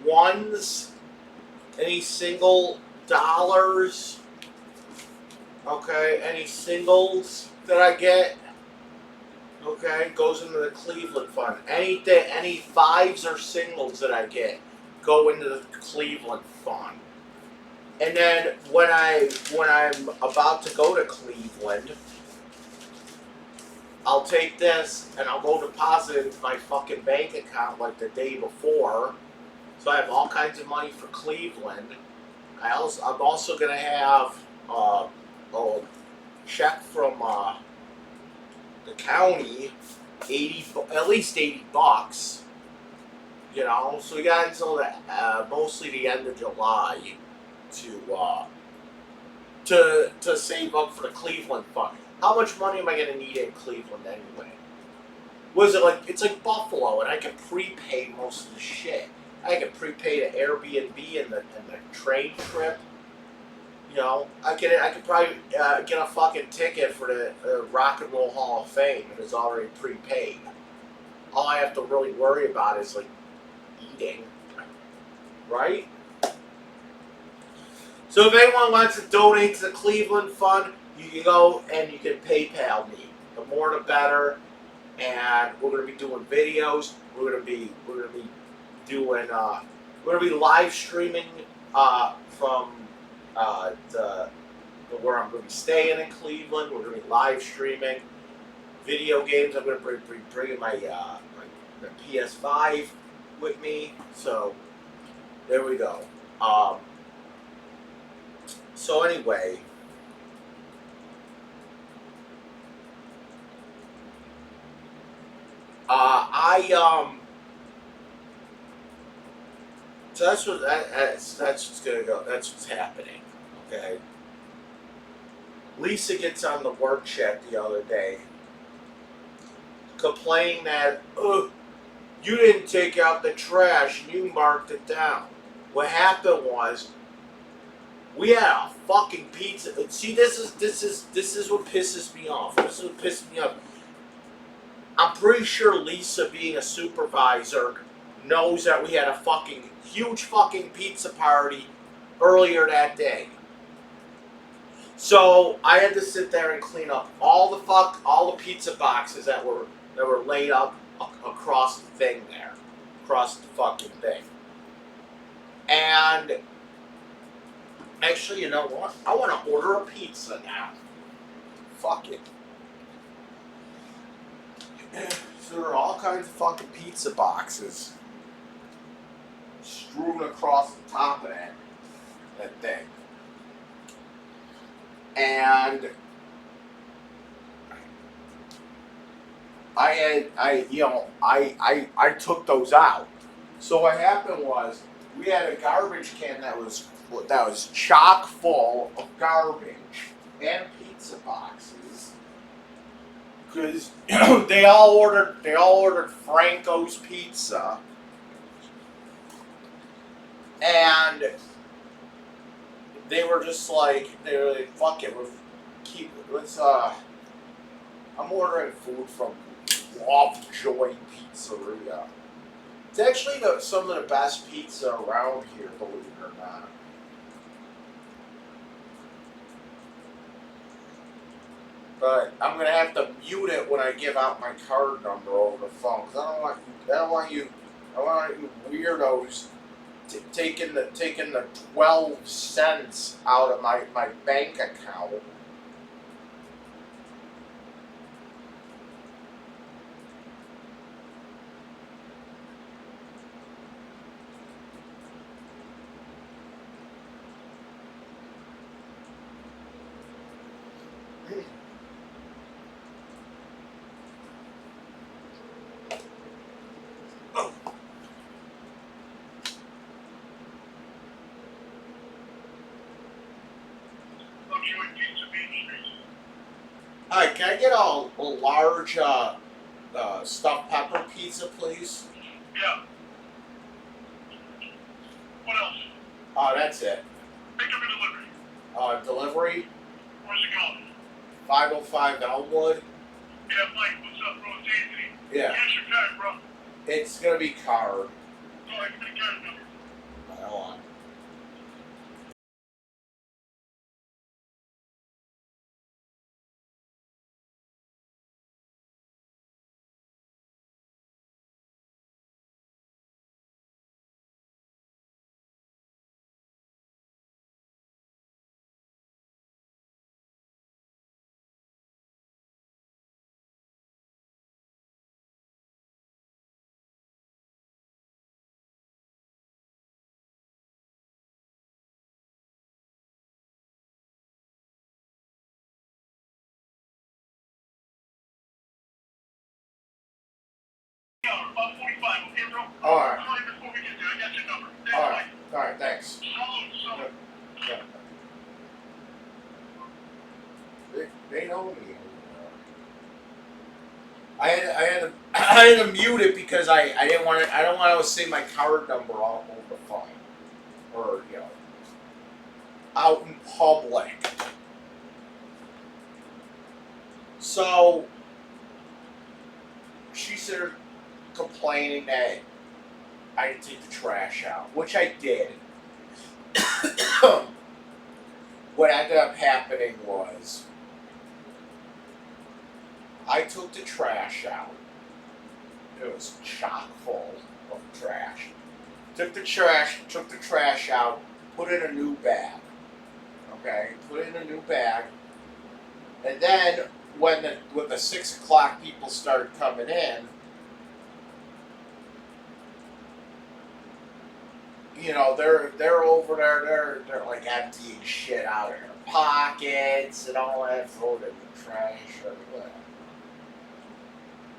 ones, any single dollars, okay, any singles that I get, okay, goes into the Cleveland fund. Any fives or singles that I get go into the Cleveland fund. And then when I'm about to go to Cleveland, I'll take this and I'll go deposit it into my fucking bank account like the day before. So I have all kinds of money for Cleveland. I'm also gonna have a check from the county, at least $80. So we got until mostly the end of July to save up for the Cleveland fund. How much money am I going to need in Cleveland anyway? Was it like, it's like Buffalo, and I can prepay most of the shit. I can prepay the Airbnb and the train trip. I could probably get a fucking ticket for the Rock and Roll Hall of Fame, and it's already prepaid. All I have to really worry about is like eating, right? So if anyone wants to donate to the Cleveland Fund, you can go and you can PayPal me. The more the better. And we're gonna be doing videos. We're gonna be live streaming from where I'm gonna be staying in Cleveland. We're gonna be live streaming video games. I'm gonna be bringing my PS5 with me. So there we go. So anyway, So that's what's gonna go. That's what's happening. Okay. Lisa gets on the work chat the other day, complaining that you didn't take out the trash and you marked it down. What happened was we had a fucking pizza. See, this is what pisses me off. This is what pisses me off. I'm pretty sure Lisa, being a supervisor, knows that we had a fucking huge fucking pizza party earlier that day. So I had to sit there and clean up all the pizza boxes that were laid up across the thing there, across the fucking thing. And actually, you know what? I want to order a pizza now. Fuck it. So there are all kinds of fucking pizza boxes strewn across the top of that thing. And I took those out. So what happened was we had a garbage can that was chock full of garbage and pizza boxes because they all ordered Franco's pizza, and they were like, fuck it, I'm ordering food from Lovejoy Pizzeria. It's actually some of the best pizza around here, believe it or not. But I'm gonna have to mute it when I give out my card number over the phone, because I don't want you weirdos taking the 12 cents out of my bank account. Hi, can I get a large stuffed pepper pizza, please? Yeah. What else? That's it. Pick up a delivery. Delivery? Where's it going? 505 Elmwood. Yeah, Mike, what's up, bro? It's Anthony. Yeah. Cash your card, bro. It's gonna be card. Alright, give me the card number. Hold on. About 45, okay, bro? Alright. Sorry before we get there. I got your number. Thanks, Alright. Mike. Alright, thanks. Salute. Yeah. They know me. I had to mute it because I don't want to say my card number all over the phone, or out in public. So she's there complaining that I didn't take the trash out, which I did. What ended up happening was I took the trash out. It was chock full of trash. Took the trash out, put it in a new bag. Okay, put it in a new bag. And then when the 6 o'clock people started coming in, they're over there, they're like emptying shit out of their pockets and all that, throwing it in the trash or whatever.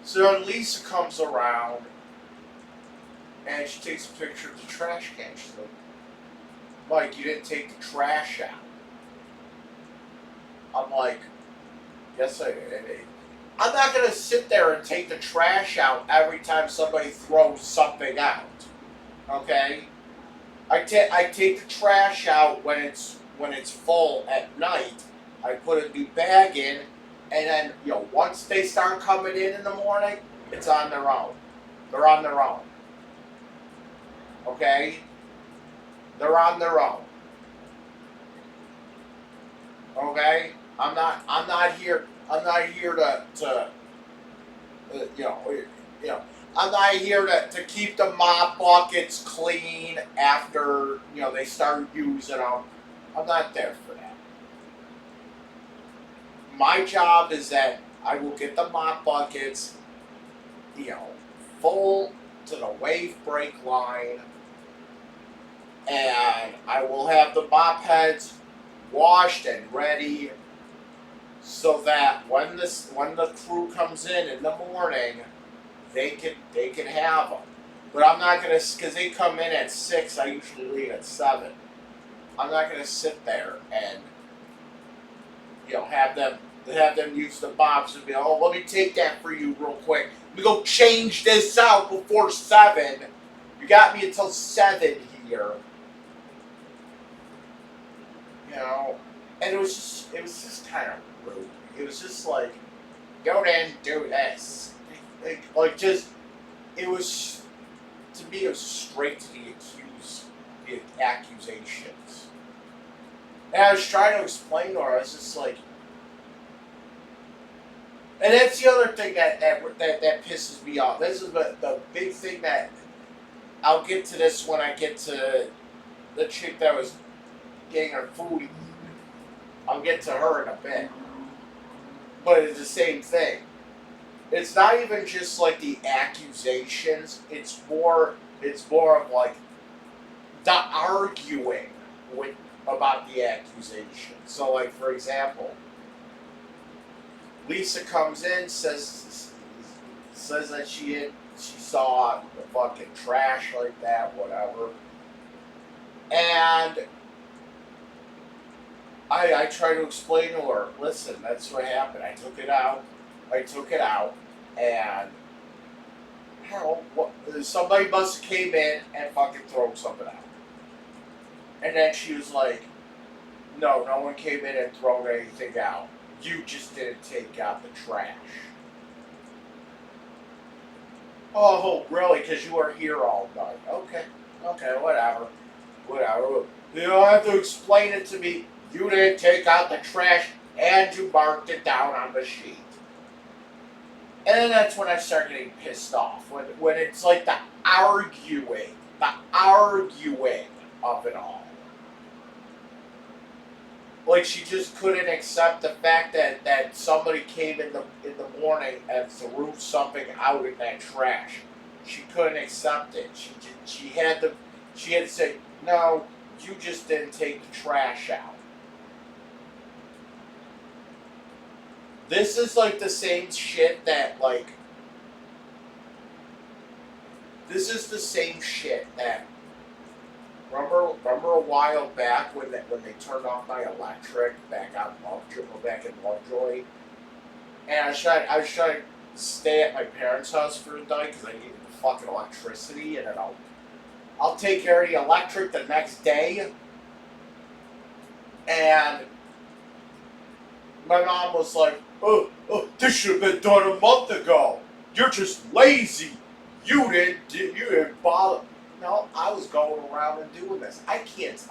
So then Lisa comes around, and And she takes a picture of the trash can. She's like, Mike, you didn't take the trash out. I'm like, yes, I did. I'm not going to sit there and take the trash out every time somebody throws something out. Okay? I take the trash out when it's full at night. I put a new bag in, and then once they start coming in the morning, it's on their own. They're on their own. Okay? They're on their own. Okay? I'm not here to I'm not here to keep the mop buckets clean after they start using them. I'm not there for that. My job is that I will get the mop buckets full to the wave break line, and I will have the mop heads washed and ready, so that when the crew comes in the morning, they can have them. But I'm not gonna, because they come in at 6. I usually leave at 7. I'm not gonna sit there and have them use the mops and be, oh, let me take that for you real quick. Let me go change this out before 7. You got me until 7 here. And it was just kind of rude. It was just like, go in, do this. It was, to me, it was straight to the accusations. And I was trying to explain to her, I was just like, and that's the other thing that pisses me off. This is the big thing that, I'll get to this when I get to the chick that was getting her food eaten. I'll get to her in a bit. But it's the same thing. It's not even just like the accusations. It's more of like the arguing about the accusations. So, like, for example, Lisa comes in, says that she saw the fucking trash like that, whatever. And I try to explain to her, listen, that's what happened. I took it out, and hell, somebody must have came in and fucking thrown something out. And then she was like, no one came in and thrown anything out. You just didn't take out the trash. Oh, really? Because you were here all night. Okay, whatever. You don't have to explain it to me. You didn't take out the trash, and you marked it down on the sheet. And then that's when I start getting pissed off. When it's like the arguing of it all. Like, she just couldn't accept the fact that somebody came in the morning and threw something out in that trash. She couldn't accept it. She had to say, no, you just didn't take the trash out. This is like the same shit that, like, this is the same shit that, remember a while back when they turned off my electric back in Lovejoy, and I was trying to stay at my parents' house for the night because I needed the fucking electricity, and then I'll take care of the electric the next day, and my mom was like, oh, this should have been done a month ago. You're just lazy. You didn't bother. No, I was going around and doing this. I can't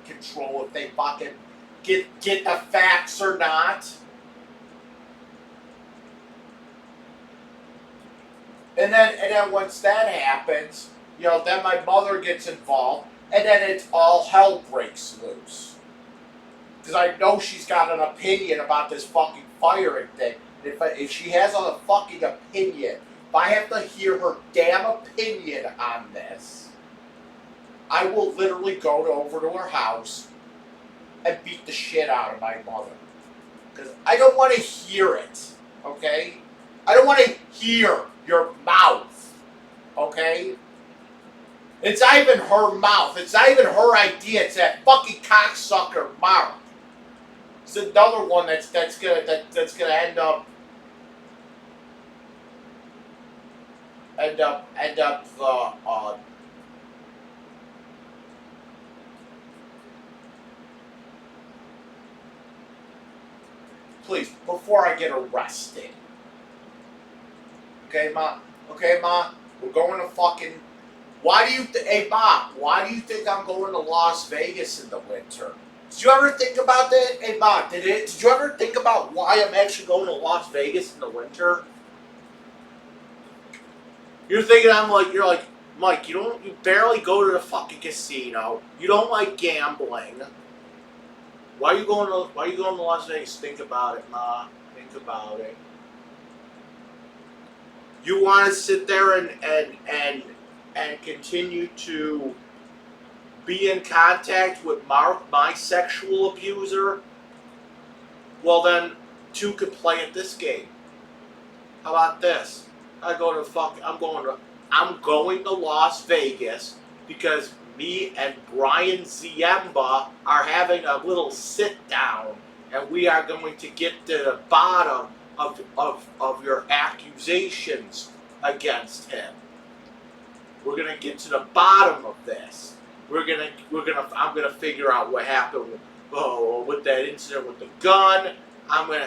control if they fucking get the facts or not. And then once that happens, then my mother gets involved, and then it's all hell breaks loose. Because I know she's got an opinion about this fucking firing thing. If she has a fucking opinion, if I have to hear her damn opinion on this, I will literally go over to her house and beat the shit out of my mother. Because I don't want to hear it, okay? I don't want to hear your mouth, okay? It's not even her mouth. It's not even her idea. It's that fucking cocksucker Mark. It's another one that's gonna end up please, before I get arrested. Okay, Ma? Okay, Ma? We're going to fucking... Why do you... Hey, Ma, why do you think I'm going to Las Vegas in the winter? Did you ever think about that? Hey, Ma, did you ever think about why I'm actually going to Las Vegas in the winter? You're thinking you're like, Mike, you barely go to the fucking casino. You don't like gambling. Why are you going to Las Vegas? Think about it, Ma. Think about it. You want to sit there and continue to be in contact with Mark, my sexual abuser? Well then, two could play at this game. How about this? I'm going to Las Vegas because me and Brian Ziemba are having a little sit down, and we are going to get to the bottom of your accusations against him. We're gonna get to the bottom of this. I'm gonna figure out what happened with that incident with the gun. I'm gonna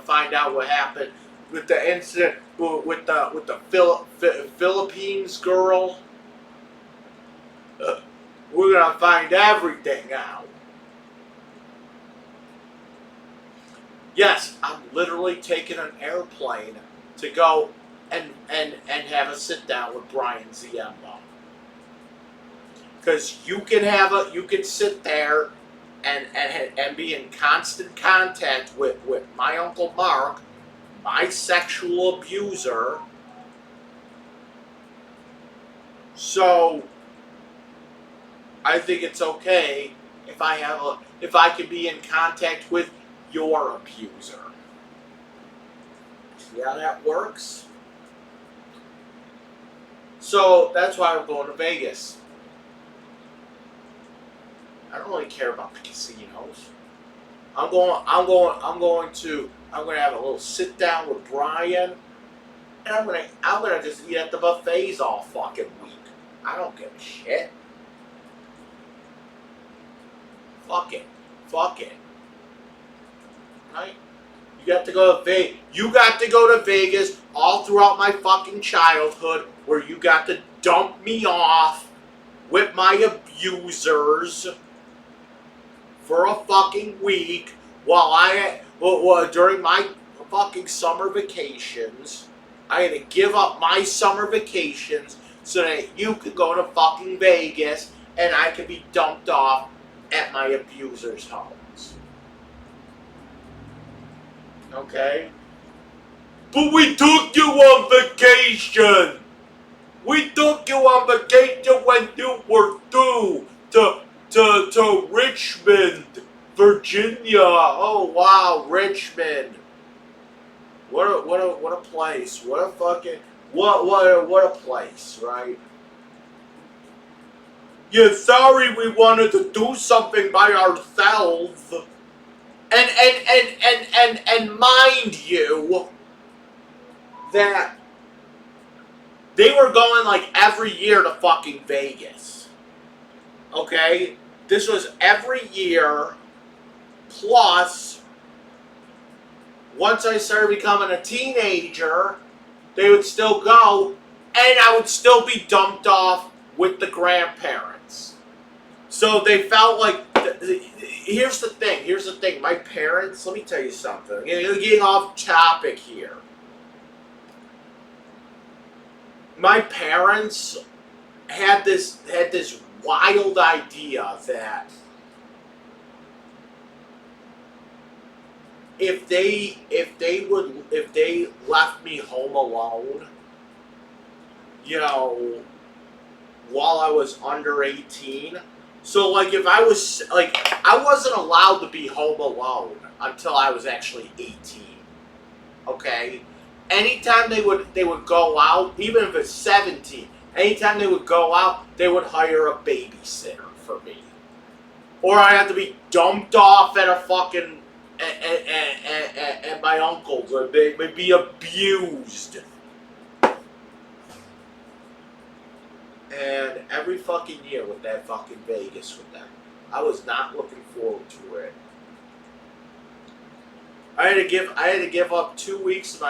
find out what happened with the incident with the Philippines girl. We're gonna find everything out. Yes, I'm literally taking an airplane to go and have a sit down with Brian Ziemba. Because you can sit there and be in constant contact with my Uncle Mark, my sexual abuser. So I think it's okay if I can be in contact with your abuser. See how that works? So that's why I'm going to Vegas. I don't really care about the casinos. I'm going to have a little sit down with Brian, and I'm gonna just eat at the buffets all fucking week. I don't give a shit. Fuck it. Right? You got to go to Vegas all throughout my fucking childhood, where you got to dump me off with my abusers for a fucking week during my fucking summer vacations. I had to give up my summer vacations so that you could go to fucking Vegas and I could be dumped off at my abusers' homes. Okay? But we took you on vacation! We took you on vacation when you were due to Richmond, Virginia. Oh wow, Richmond. What a place. What a place, right? Yeah, sorry, we wanted to do something by ourselves. And mind you that they were going like every year to fucking Vegas. Okay? This was every year, plus, once I started becoming a teenager, they would still go, and I would still be dumped off with the grandparents. So they felt like, here's the thing, my parents, let me tell you something, getting off topic here. My parents had this wild idea that if they left me home alone, while I was under 18, so like if I wasn't allowed to be home alone until I was actually 18. Okay? Anytime they would go out, even if it's 17, Anytime they would go out, they would hire a babysitter for me. Or I had to be dumped off at a fucking at my uncle's, or they would be abused. And every fucking year with that fucking Vegas with them, I was not looking forward to it. I had to give up 2 weeks of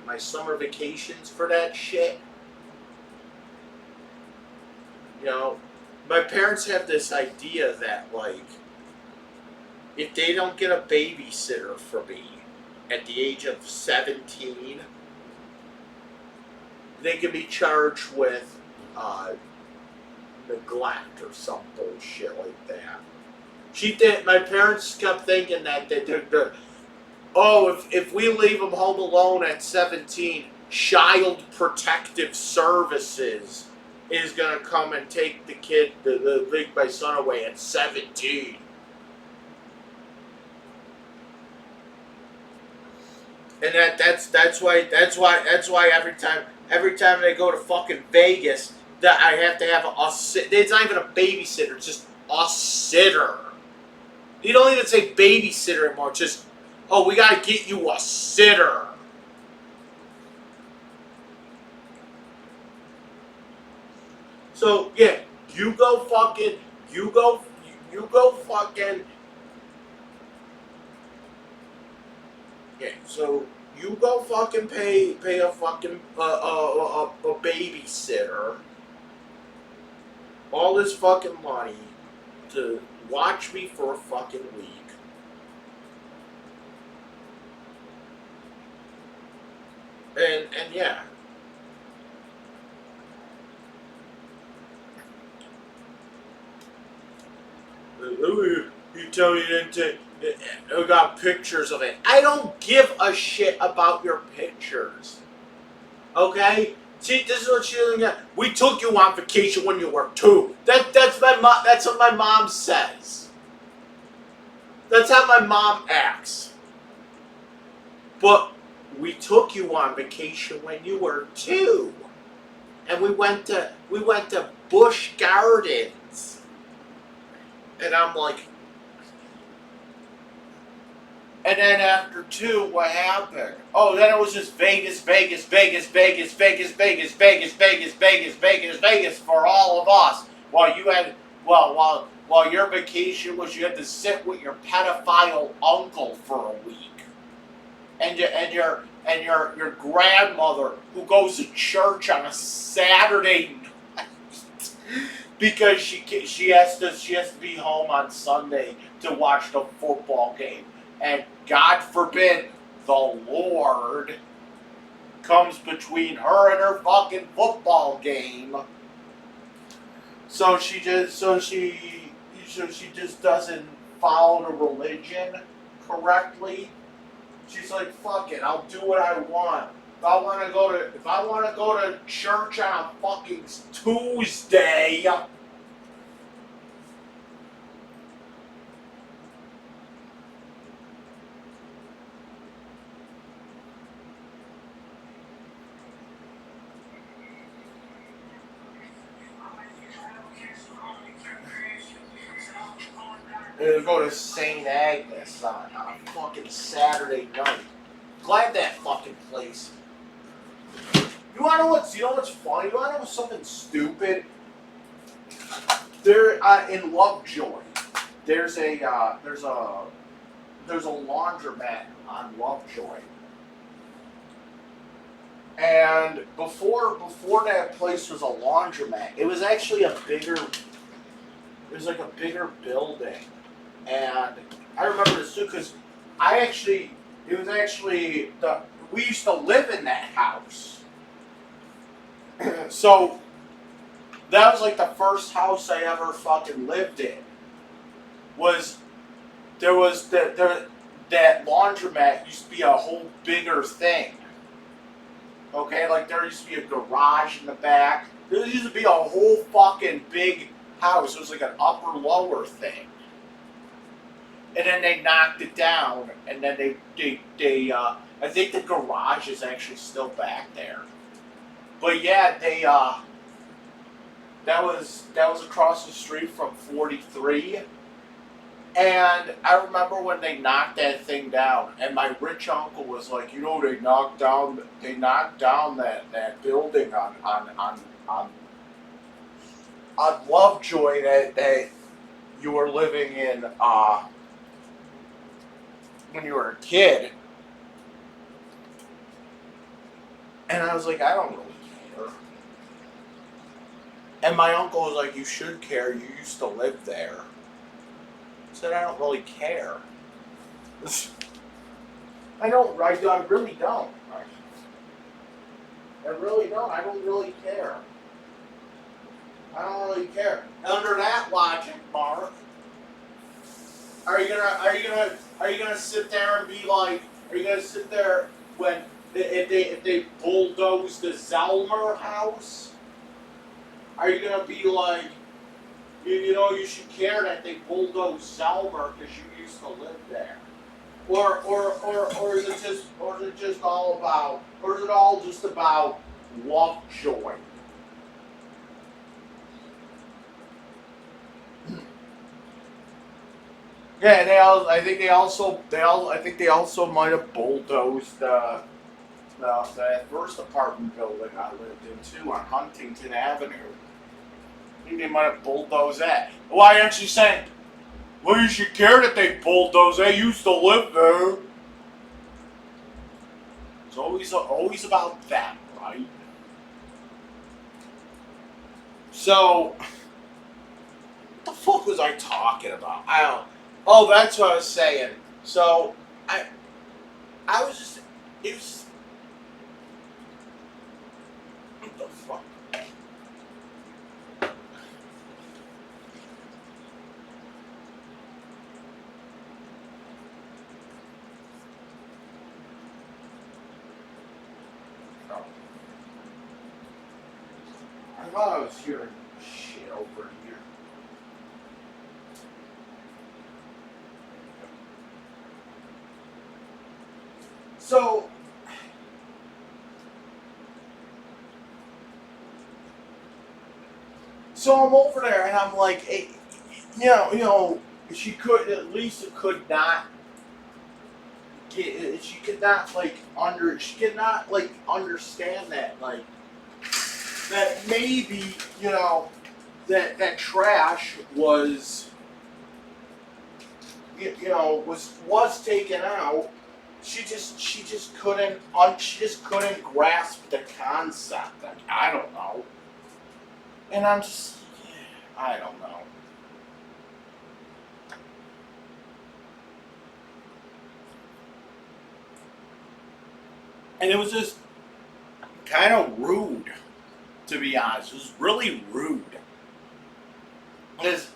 my summer vacations for that shit. You know, my parents have this idea that, like, if they don't get a babysitter for me at the age of 17, they can be charged with neglect or some bullshit like that. My parents kept thinking that if we leave them home alone at 17, Child Protective Services is gonna come and take the kid, my son away at 17. And that's why every time they go to fucking Vegas, that I have to have it's not even a babysitter, it's just a sitter. You don't even say babysitter anymore, it's just, oh, we gotta get you a sitter. So yeah, you go fucking yeah, so you go fucking pay a fucking a babysitter all this fucking money to watch me for a fucking week. And yeah. You tell me you didn't take. I got pictures of it. I don't give a shit about your pictures. Okay? See, this is what you doing. We took you on vacation when you were 2. That's what my mom says. That's how my mom acts. But we took you on vacation when you were 2, and we went to Busch Gardens, and I'm like. And then after 2, what happened? Oh, then it was just Vegas for all of us. While you had, while your vacation was, you had to sit with your pedophile uncle for a week, and your grandmother who goes to church on a Saturday night because she has to be home on Sunday to watch the football game. And God forbid the Lord comes between her and her fucking football game. So she just doesn't follow the religion correctly. She's like, fuck it, I'll do what I want. If I want to go to church on a fucking Tuesday, to go to St. Agnes on a fucking Saturday night. Glad that fucking place. You wanna know what's funny? You wanna know something stupid? There in Lovejoy, there's a laundromat on Lovejoy. And before that place was a laundromat, it was actually a bigger building. And I remember this too because we used to live in that house. So that was like the first house I ever fucking lived in. That laundromat used to be a whole bigger thing. Okay, like there used to be a garage in the back. There used to be a whole fucking big house. It was like an upper lower thing. And then they knocked it down, and then they I think the garage is actually still back there. But yeah, That was across the street from 43. And I remember when they knocked that thing down, and my rich uncle was like, you know, they knocked down that building on Lovejoy that you were living in when you were a kid. And I was like, I don't really care. And my uncle was like, you should care, you used to live there. I said, I don't really care. I really don't. I really don't. I don't really care. I don't really care. Under that logic, Mark, are you gonna sit there and be like, are you gonna sit there when if they bulldoze the Zelmer house? Are you gonna be like, you know, you should care that they bulldozed Zelmer because you used to live there? Or is it just all about, or is it all just about Lovejoy? Yeah, I think they also might have bulldozed the first apartment building I lived in too on Huntington Avenue. I think they might have bulldozed that. Why aren't you saying, well, you should care that they bulldozed. They used to live there. It's always about that, right? So, what the fuck was I talking about? I don't. Oh, that's what I was saying. So, I was just. It was. What the fuck? I thought I was hearing shit over here. So I'm over there and I'm like, hey, you know, she could at least could not get. She could not She could not understand that that maybe that trash was was taken out. She just couldn't grasp the concept. Like, I don't know. And I'm just, I don't know. And it was just kind of rude, to be honest. It was really rude. Because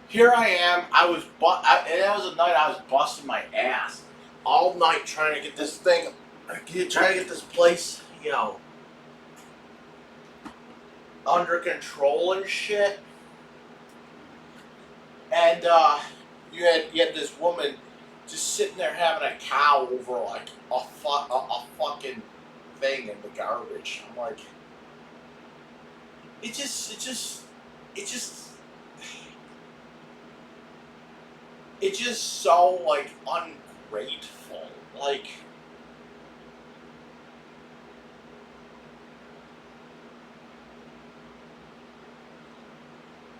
here I am, and that was a night I was busting my ass all night trying to get this place, under control and shit. And you had this woman just sitting there having a cow over like a fucking thing in the garbage. I'm like, it just so like ungrateful. Like,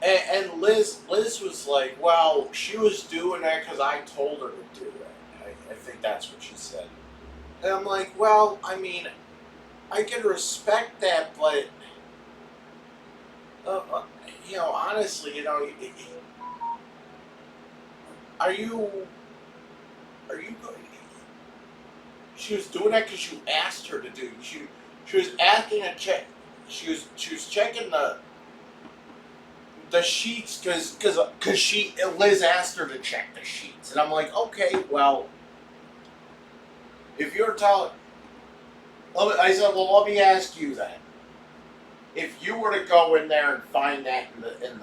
and Liz was like, well, she was doing that because I told her to do it. I think that's what she said. And I'm like, well, I mean, I can respect that, but honestly, are you she was doing that because you asked her to do. She was asking to check. She was checking the sheets because Liz asked her to check the sheets, and I'm like, okay, well, if you're telling, I said, well, let me ask you then. If you were to go in there and find that in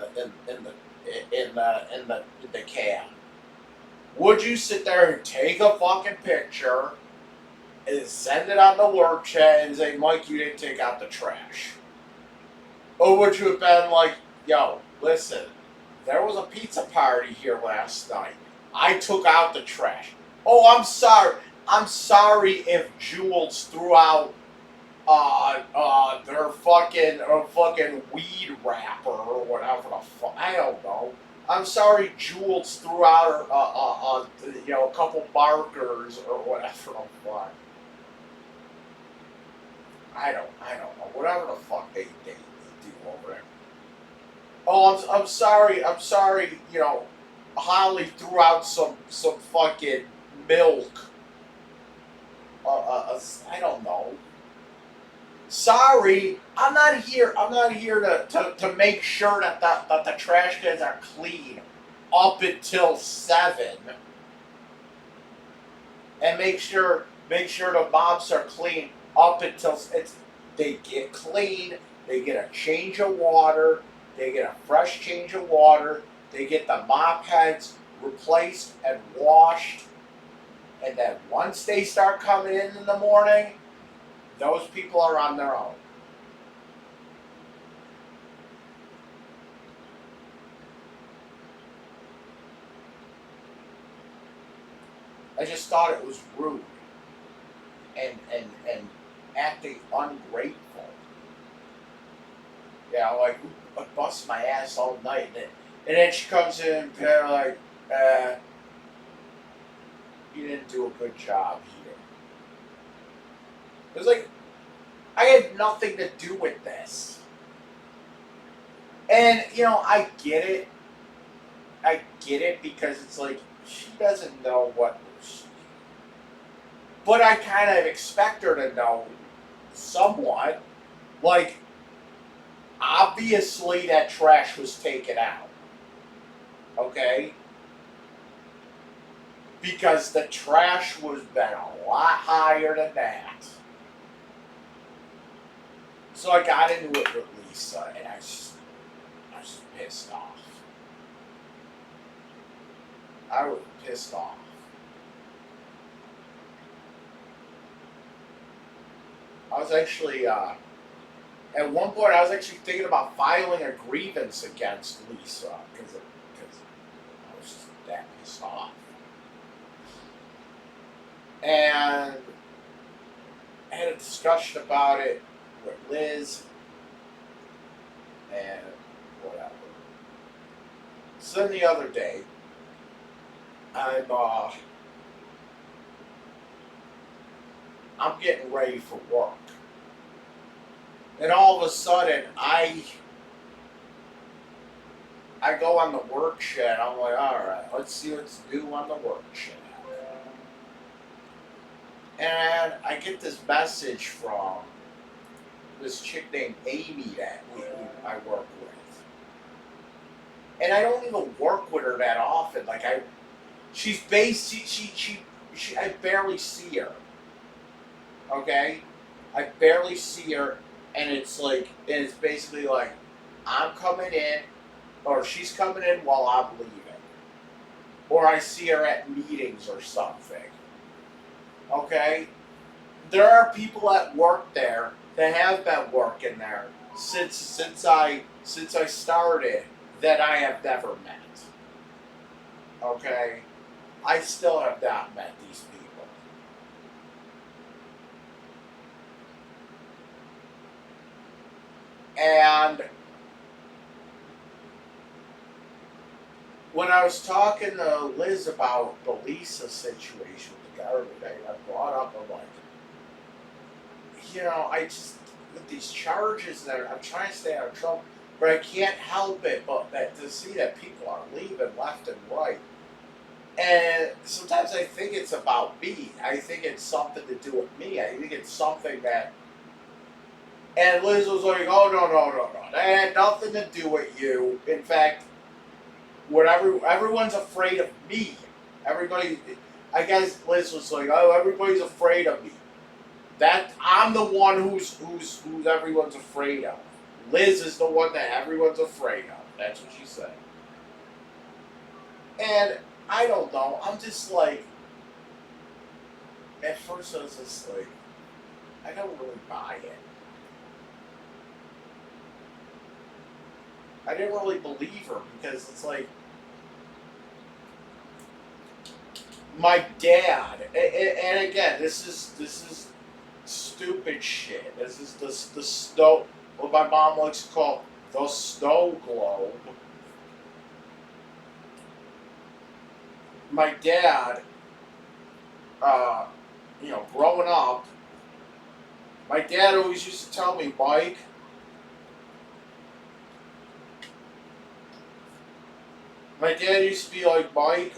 the cab, would you sit there and take a fucking picture and send it on the work chat and say, Mike, you didn't take out the trash? Or would you have been like, yo, listen, there was a pizza party here last night. I took out the trash. Oh, I'm sorry. I'm sorry if Jules threw out their fucking weed wrapper or whatever the fuck. I don't know. I'm sorry, Jules threw out a couple markers or whatever the fuck. I don't know. Whatever the fuck they do over there. Oh, I'm sorry. I'm sorry. Holly threw out some fucking milk. I don't know. Sorry, I'm not here. I'm not here to make sure that the trash cans are clean up until 7, and make sure the mobs are clean up until they get clean. They get a change of water. They get a fresh change of water. They get the mop heads replaced and washed. And then once they start coming in the morning, those people are on their own. I just thought it was rude and acting ungrateful. Like I bust my ass all night, and then she comes in and they're like, "You didn't do a good job here." It was like I had nothing to do with this, and I get it. I get it because it's like she doesn't know what. But I kind of expect her to know somewhat. Like, obviously that trash was taken out. Okay? Because the trash was been a lot higher than that. So I got into it with Lisa, and I was pissed off. I was pissed off. I was actually, at one point, I was actually thinking about filing a grievance against Lisa because I was just that pissed off. And I had a discussion about it with Liz and whatever. So then the other day, I'm getting ready for work. And all of a sudden, I go on the work shed. I'm like, all right, let's see what's new on the work shed. And I get this message from this chick named Amy that I work with. And I don't even work with her that often. Like she's I barely see her. Okay? I barely see her, and it's basically like I'm coming in, or she's coming in while I'm leaving. Or I see her at meetings or something. Okay? There are people at work there that have been working there since I started that I have never met. Okay? I still have not met these people. And when I was talking to Liz about the Lisa situation with the garbage, I brought up, I'm like, I just, with these charges that I'm trying to stay out of trouble, but I can't help it but to see that people are leaving left and right. And sometimes I think it's about me. I think it's something to do with me. I think it's something that. And Liz was like, "Oh no! That had nothing to do with you. In fact, everyone's afraid of me. Everybody, I guess Liz was like, oh, everybody's afraid of me. That I'm the one who's everyone's afraid of. Liz is the one that everyone's afraid of. That's what she said. And I don't know. I'm just like, at first I was just like, I don't really buy it. I didn't really believe her because it's like my dad, and again, this is stupid shit. This is the snow, what my mom likes to call the snow globe. My dad, growing up, my dad always used to tell me, Mike, my dad used to be like, Mike,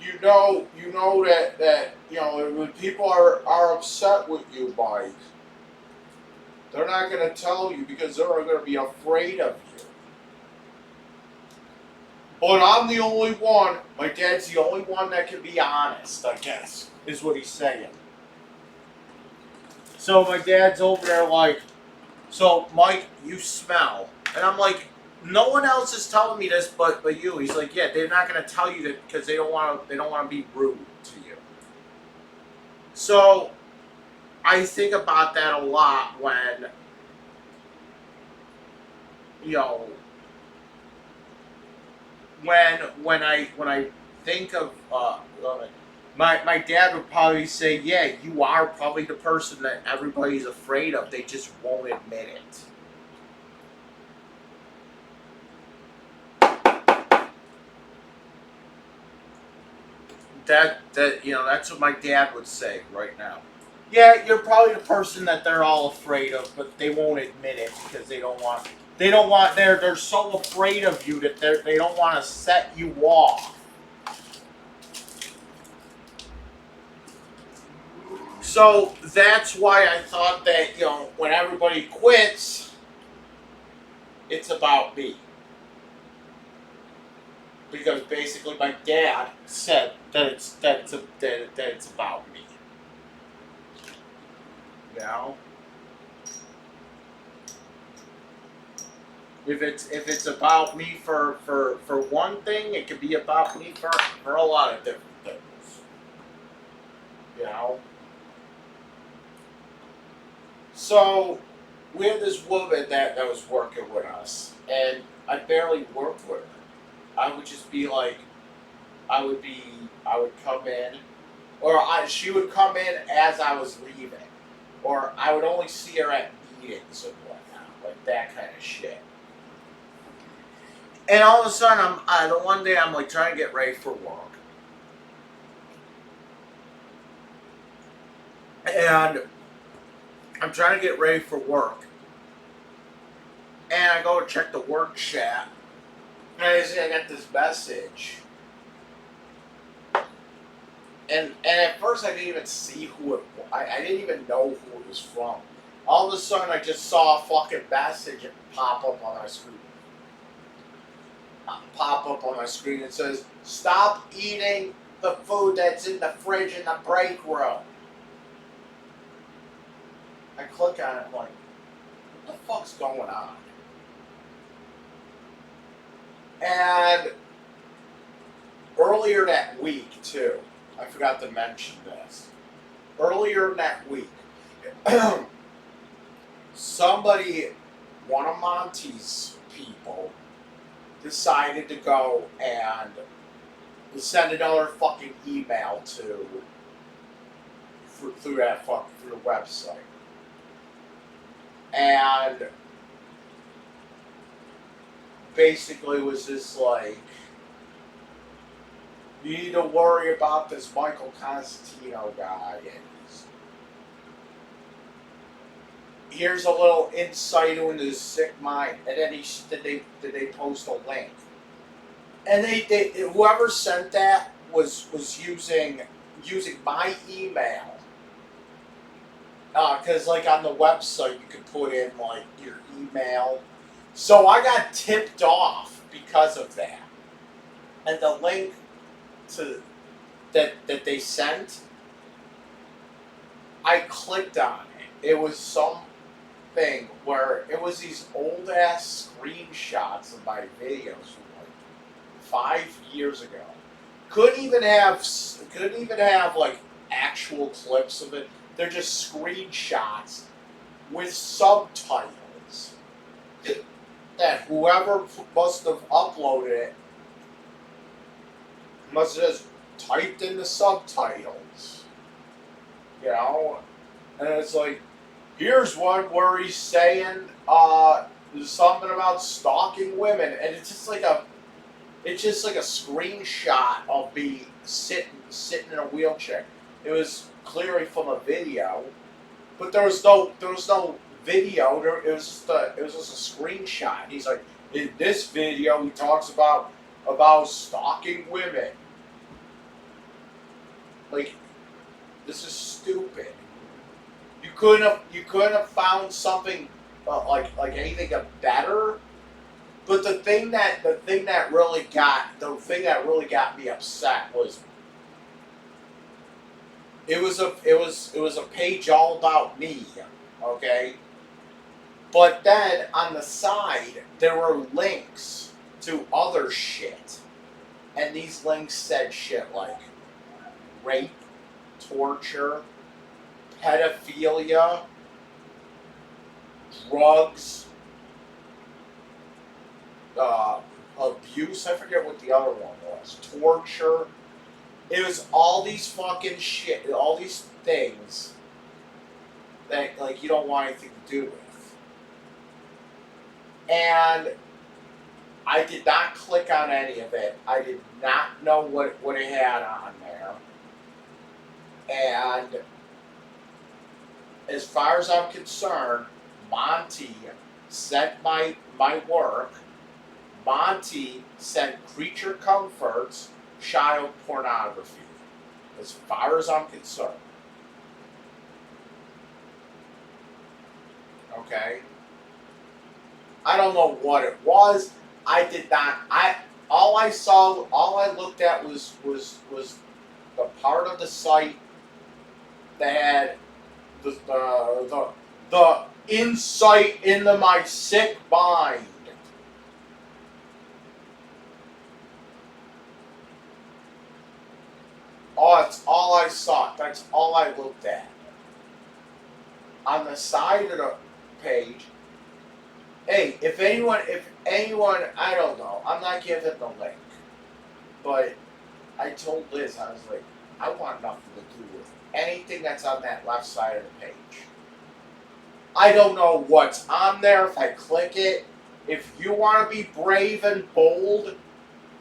you know that when people are upset with you, Mike, they're not going to tell you because they're going to be afraid of you. But I'm the only one. My dad's the only one that can be honest, I guess, is what he's saying. So my dad's over there like, so Mike, you smell, and I'm like, no one else is telling me this but you. He's like, yeah, they're not gonna tell you that because they don't want to be rude to you. So I think about that a lot when when I think of my dad would probably say, yeah, you are probably the person that everybody's afraid of. They just won't admit it. That's what my dad would say right now. Yeah, you're probably the person that they're all afraid of, but they won't admit it because they're so afraid of you that they don't want to set you off. So that's why I thought that, when everybody quits, it's about me. Because basically my dad said that it's about me. If it's about me for one thing, it could be about me for a lot of different things. So we had this woman that was working with us, and I barely worked with her. I would just be like, I would come in, or she would come in as I was leaving, or I would only see her at meetings and whatnot, like that kind of shit. And all of a sudden, the one day I'm like trying to get ready for work, and I'm trying to get ready for work, and I go to check the work chat, and I got this message. And at first I didn't even see who it was. I didn't even know who it was from. All of a sudden I just saw a fucking message pop up on my screen. It says, stop eating the food that's in the fridge in the break room. I click on it, I'm like, what the fuck's going on? And earlier that week, too, I forgot to mention this. Earlier that week, one of Monty's people, decided to go and send another fucking email through the website. And basically was just like, you need to worry about this Michael Constantino guy, and here's a little insight into his sick mind. And then they post a link, and they whoever sent that was using my email, because like on the website you could put in like your email, so I got tipped off because of that, and the link that they sent, I clicked on it. It was something where it was these old ass screenshots of my videos from like 5 years ago. Couldn't even have like actual clips of it. They're just screenshots with subtitles. that whoever must have uploaded it must have just typed in the subtitles, you know, and it's like, here's one where he's saying something about stalking women, and it's just like a screenshot of me sitting in a wheelchair. It was clearly from a video, but there was no video. It was just a screenshot. He's like, in this video, he talks about stalking women. Like, this is stupid. You couldn't have found something like anything better. But the thing that really got me upset was it was a page all about me, okay? But then on the side there were links to other shit, and these links said shit like rape, torture, pedophilia, drugs, abuse. I forget what the other one was. Torture. It was all these fucking shit, all these things that like you don't want anything to do with. And I did not click on any of it. I did not know what it had on there. And as far as I'm concerned, Monty sent my work. Monty sent Creature Comforts child pornography, as far as I'm concerned. Okay? I don't know what it was. I did not. All I looked at was the part of the site that had the insight into my sick mind. Oh, that's all I saw. That's all I looked at. On the side of the page, hey, if anyone, I don't know, I'm not giving the link. But I told Liz, I was like, I want nothing to do with anything that's on that left side of the page. I don't know what's on there if I click it. If you want to be brave and bold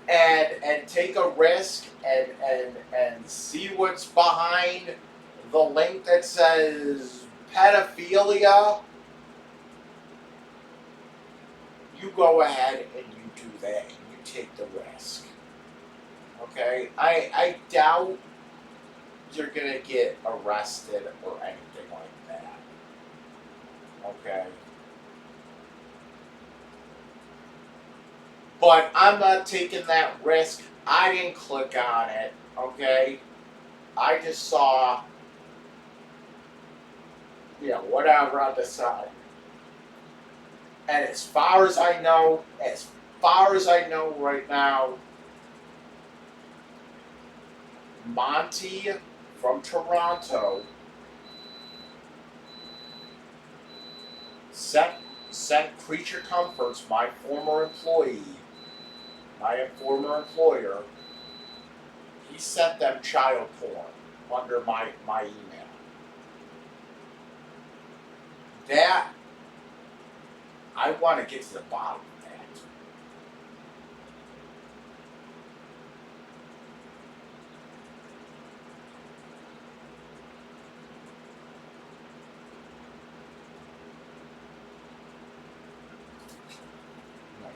and take a risk and see what's behind the link that says pedophilia, you go ahead and you do that. You take the risk. Okay? I doubt you're gonna get arrested or anything like that. Okay? But I'm not taking that risk. I didn't click on it, okay? I just saw, whatever on the side. And as far as I know right now, Monty from Toronto sent Creature Comforts, my former employee, my former employer, he sent them child porn under my email. That, I want to get to the bottom of that.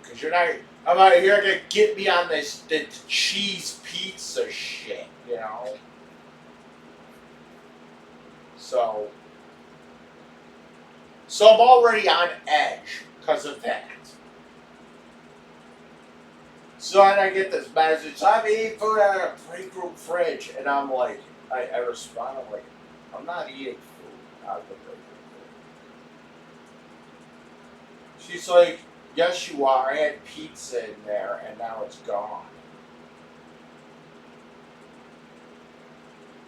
Because I'm not, you're not going to get me on the cheese pizza shit, you know? So I'm already on edge because of that. So then I get this message, I'm eating food out of a break room fridge. And I'm like, I respond, I'm like, I'm not eating food out of the break room fridge. She's like, yes, you are. I had pizza in there, and now it's gone.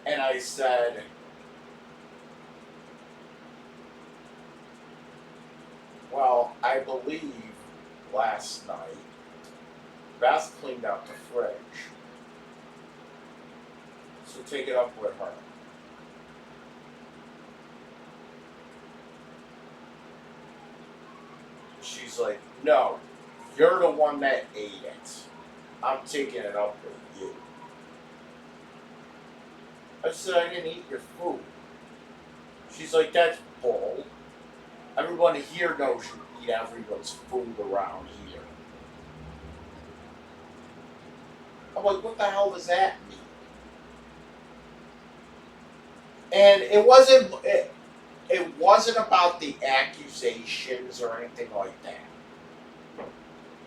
And I said, well, I I believe last night, Beth cleaned out the fridge. So take it up with her. She's like, no, you're the one that ate it. I'm taking it up with you. I said, I didn't eat your food. She's like, that's bull. Everyone here knows you eat everyone's food around here. I'm like, what the hell does that mean? And it wasn't about the accusations or anything like that.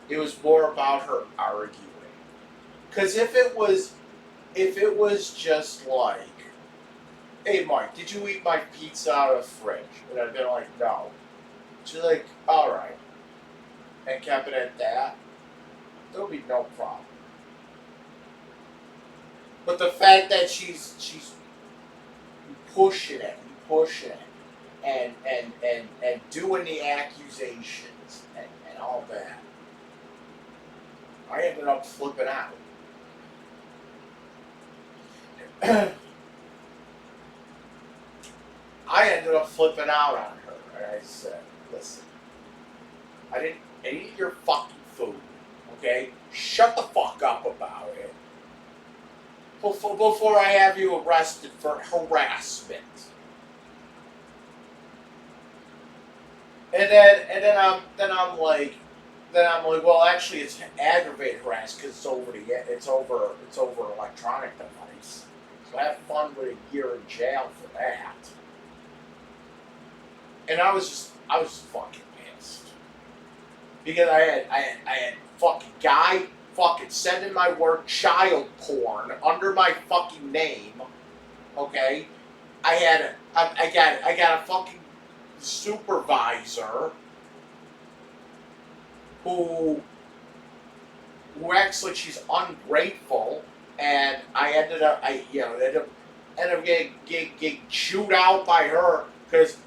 It was more about her arguing. Because if it was just like, hey Mike, did you eat my pizza out of the fridge? And I'd been like, no. She's like, alright. And kept it at that, there'll be no problem. But the fact that she's pushing it, and doing the accusations and all that, I ended up flipping out. I ended up flipping out on her, and I said, listen, I didn't eat your fucking food, okay? Shut the fuck up about it. Before I have you arrested for harassment. And then I'm like, well, actually, it's aggravated harassment because it's over electronic device. So have fun with a year in jail for that. And I was fucking pissed because I had fucking guy fucking sending my work child porn under my fucking name. Okay, I got a fucking supervisor who acts like she's ungrateful, and I ended up getting chewed out by her because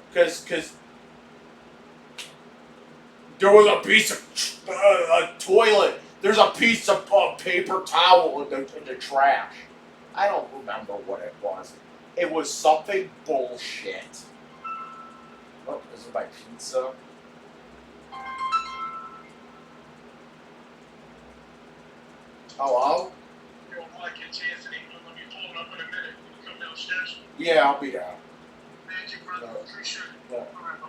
there was a piece of a toilet. There's a piece of paper towel in the trash. I don't remember what it was. It was something bullshit. Oh, this is my pizza. Hello? Yo, Mike, it's Anthony. I'm going to be pulling up in a minute. Can you come downstairs? Yeah, I'll be down. Thank you, brother. No. Appreciate it. Yeah. All right,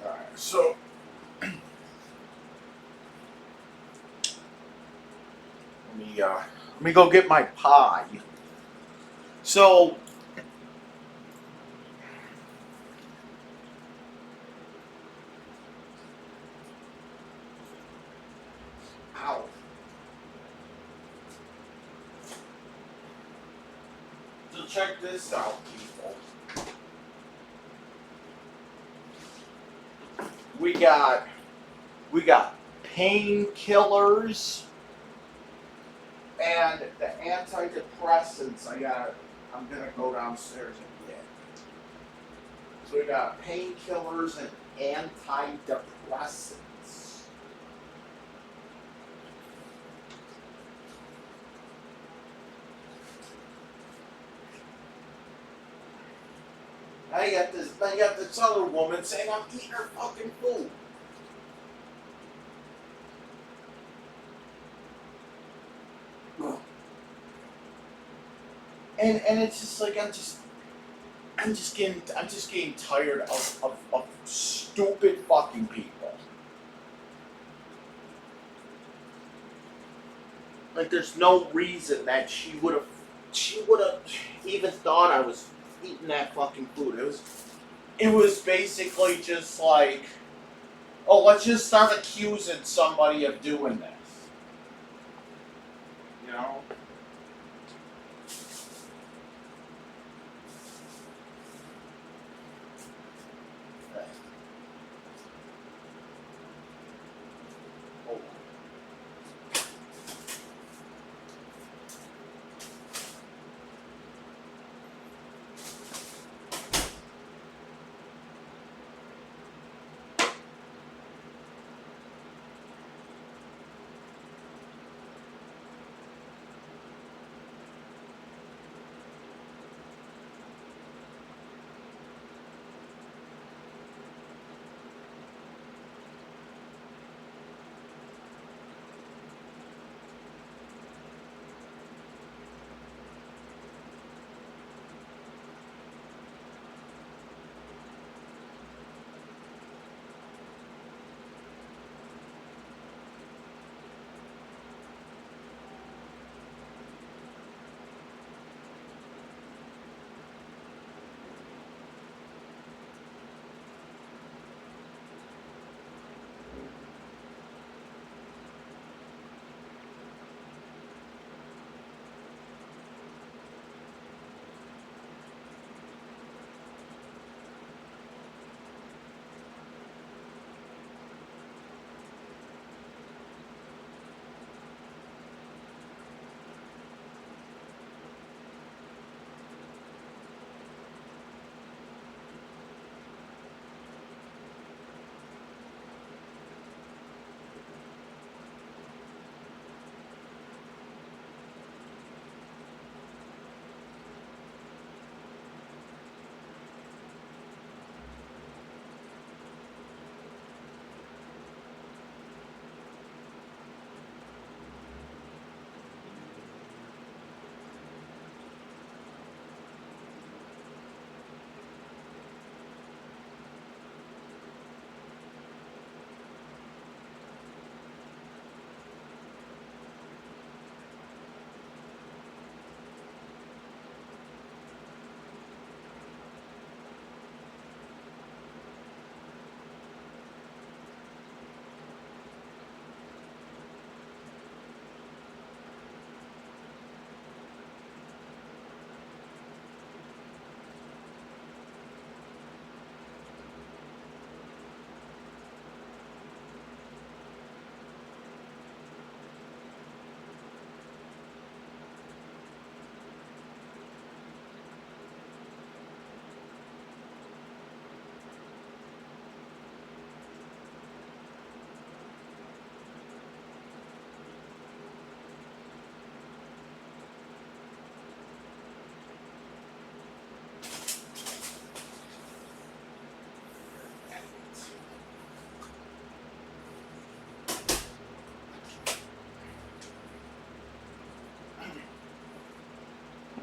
Alright, so let me go get my pie. So ow. So check this out, people. We got painkillers and the antidepressants. I'm gonna go downstairs and get. So we got painkillers and antidepressants. I got this other woman saying I'm eating her fucking food. And it's just like I'm just getting tired of stupid fucking people. Like there's no reason that she would have even thought I was eating that fucking food. It was basically just like, oh, let's just start accusing somebody of doing this. You know?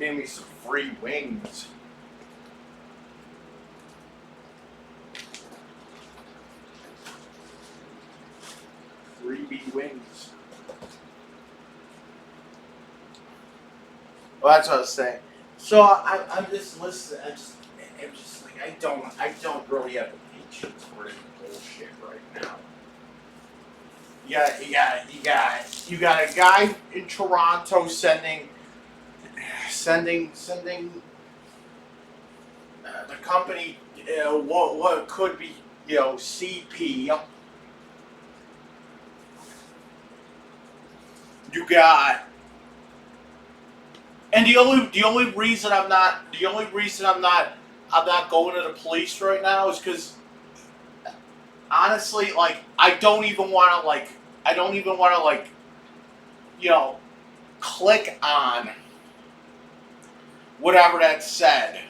Gave me some free wings. Freebie wings. Well, that's what I was saying. So I'm just listening. I'm just like I don't really have the patience for any bullshit right now. You got a guy in Toronto sending the company what could be CP. You got, and the only reason I'm not going to the police right now is because honestly, like I don't even want to you know click on whatever that said.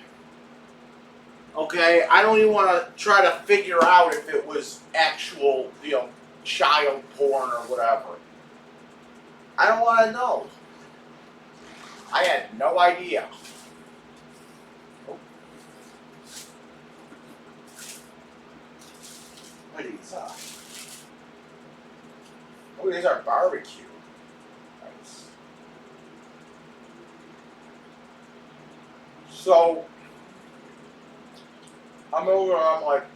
Okay, I don't even want to try to figure out if it was actual, child porn or whatever. I don't want to know. I had no idea. What are these? Oh, these are barbecue. Nice. So I'm over. I'm like,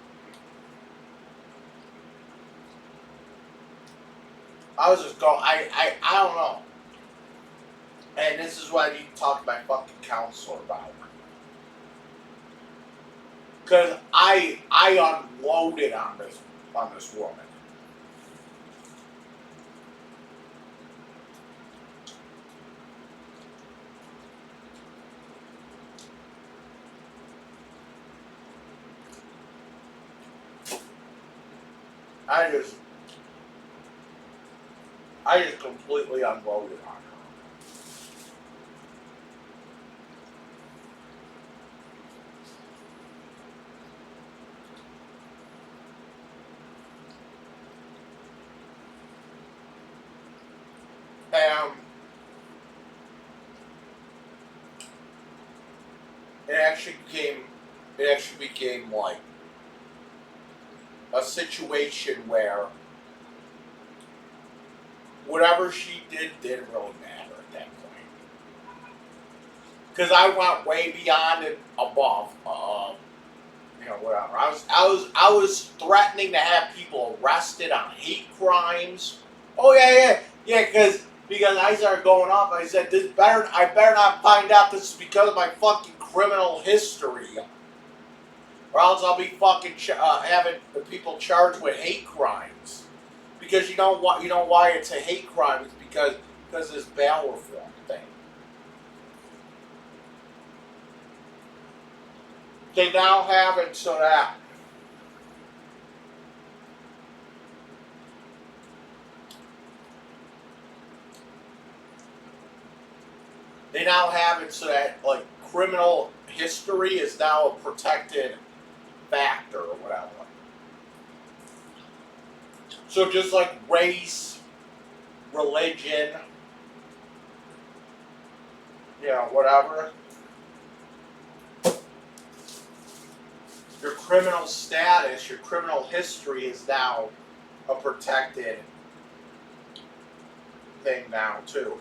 I was just going. I don't know. And this is what I need to talk to my fucking counselor about. Because I unloaded on this woman. I just completely unloaded on her. It actually became like a situation where whatever she did didn't really matter at that point. Because I went way beyond and above. Whatever. I was threatening to have people arrested on hate crimes. Oh yeah. Because I started going off. I said I better not find out this is because of my fucking criminal history, or else I'll be fucking having people charged with hate crimes. Because you know why it's a hate crime? It's because of this bail reform thing. They now have it so that like criminal history is now a protected factor or whatever. So just like race, religion, whatever. Your criminal status, your criminal history is now a protected thing now too.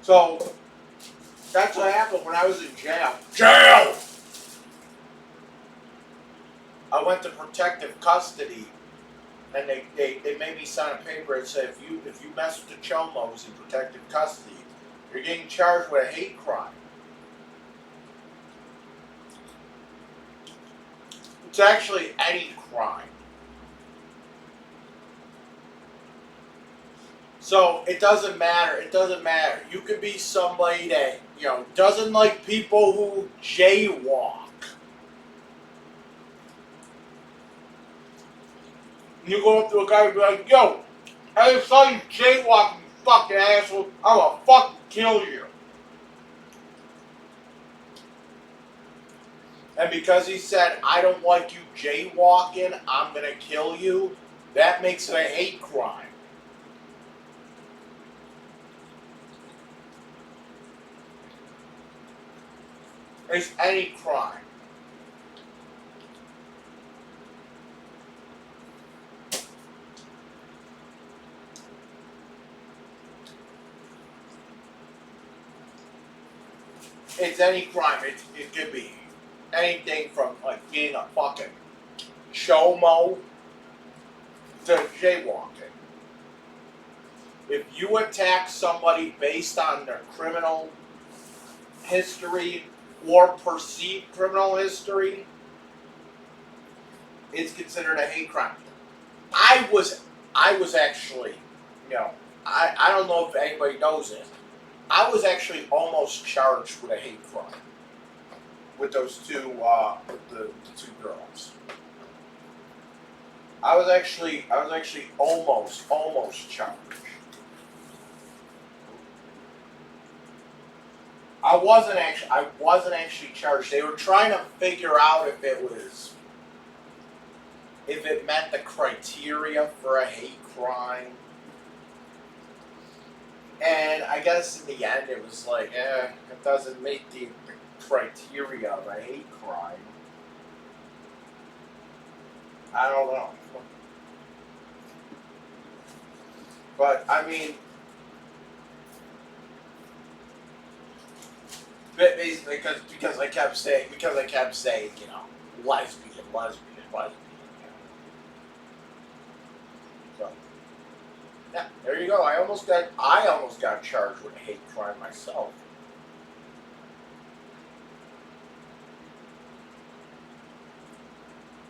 So that's what happened when I was in jail. Jail! I went to protective custody, and they made me sign a paper that said if you mess with the Chomos in protective custody, you're getting charged with a hate crime. It's actually any crime. So it doesn't matter. It doesn't matter. You could be somebody that, doesn't like people who jaywalk. You go up to a guy and be like, yo, I just saw you jaywalking, you fucking asshole. I'm gonna fucking kill you. And because he said, I don't like you jaywalking, I'm gonna kill you, that makes it a hate crime. It's any crime. It's any crime. It could be anything from like being a fucking chomo to jaywalking. If you attack somebody based on their criminal history or perceived criminal history, it's considered a hate crime. I was actually, I don't know if anybody knows this. I was actually almost charged with a hate crime with those two, with the two girls. I was actually almost charged. I wasn't actually charged. They were trying to figure out if it met the criteria for a hate crime. And I guess in the end it was like, it doesn't meet the criteria of a hate crime. I don't know. But I mean, basically because I kept saying, lesbian. So yeah, there you go. I almost got charged with a hate crime myself.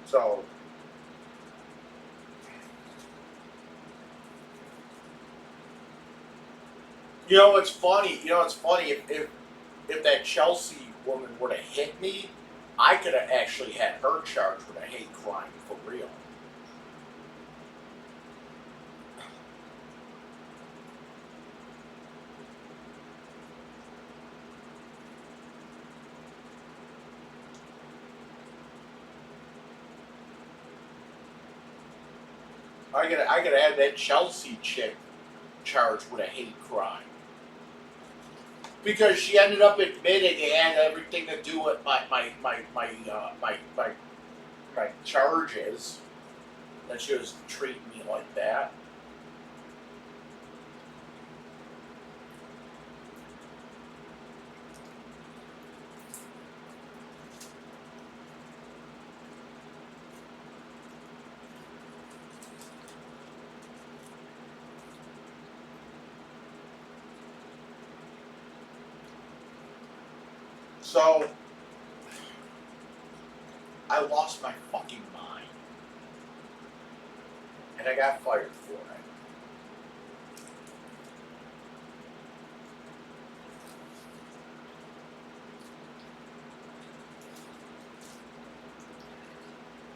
So it's funny. It's funny if that Chelsea woman would have hit me, I could have actually had her charged with a hate crime for real. I could have had that Chelsea chick charged with a hate crime. Because she ended up admitting it had everything to do with my charges, that she was treating me like that. So I lost my fucking mind, and I got fired for it.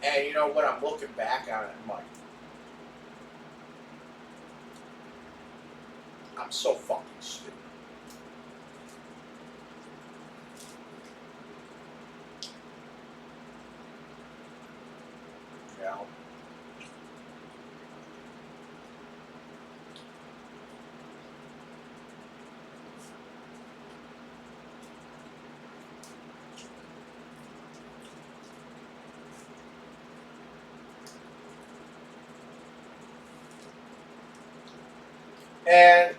And when I'm looking back on it, I'm like, I'm so fucking stupid. You know? And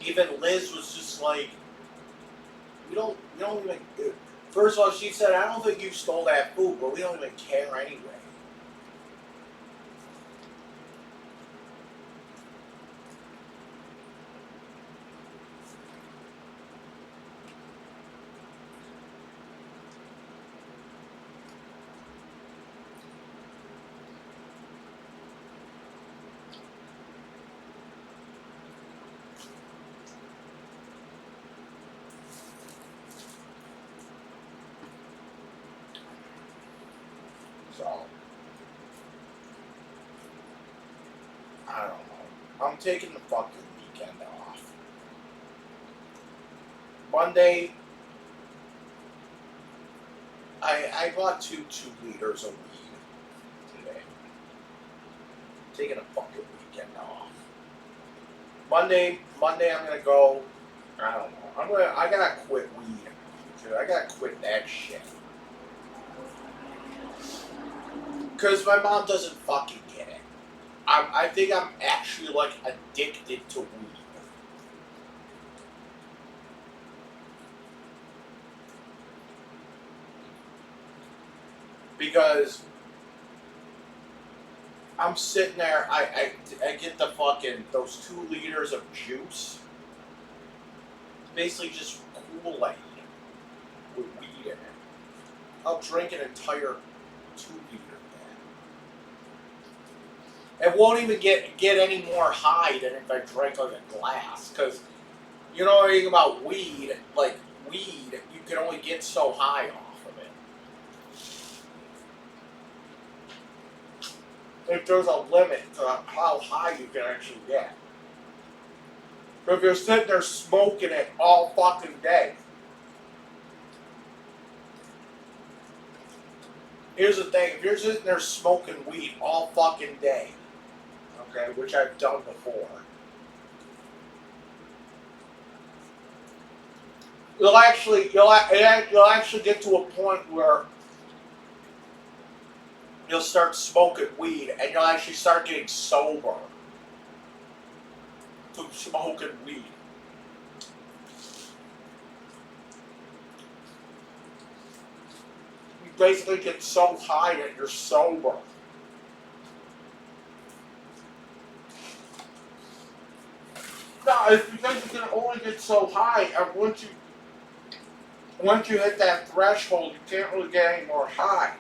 even Liz was just like, we don't even. First of all, she said, I don't think you stole that food, but we don't even care anyway. So, I don't know. I'm taking the fucking weekend off. Monday, I bought two 2 liters of weed today. Taking a fucking weekend off. Monday I'm gonna go. I don't know. I gotta quit weed. Dude, I gotta quit that shit. Cause my mom doesn't fucking get it. I think I'm actually like addicted to weed. Because I'm sitting there, I get the fucking, those 2 liters of juice. Basically just Kool-Aid with weed in it. I'll drink an entire 2 liter bag. It won't even get any more high than if I drank like a glass. Because you know anything about weed, like weed, you can only get so high off of it. If there's a limit to how high you can actually get. But if you're sitting there smoking it all fucking day. Here's the thing, if you're sitting there smoking weed all fucking day, okay, which I've done before, you'll actually get to a point where you'll start smoking weed and you'll actually start getting sober from smoking weed. You basically get so high that you're sober. No, it's because you can only get so high, and once you hit that threshold, you can't really get any more high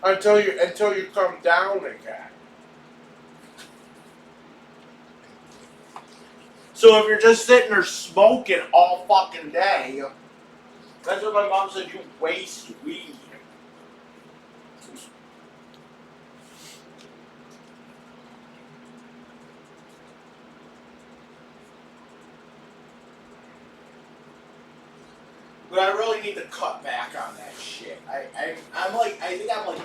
until you come down again. So if you're just sitting there smoking all fucking day, that's what my mom said, you waste weed. But I really need to cut back on that shit. I think I'm like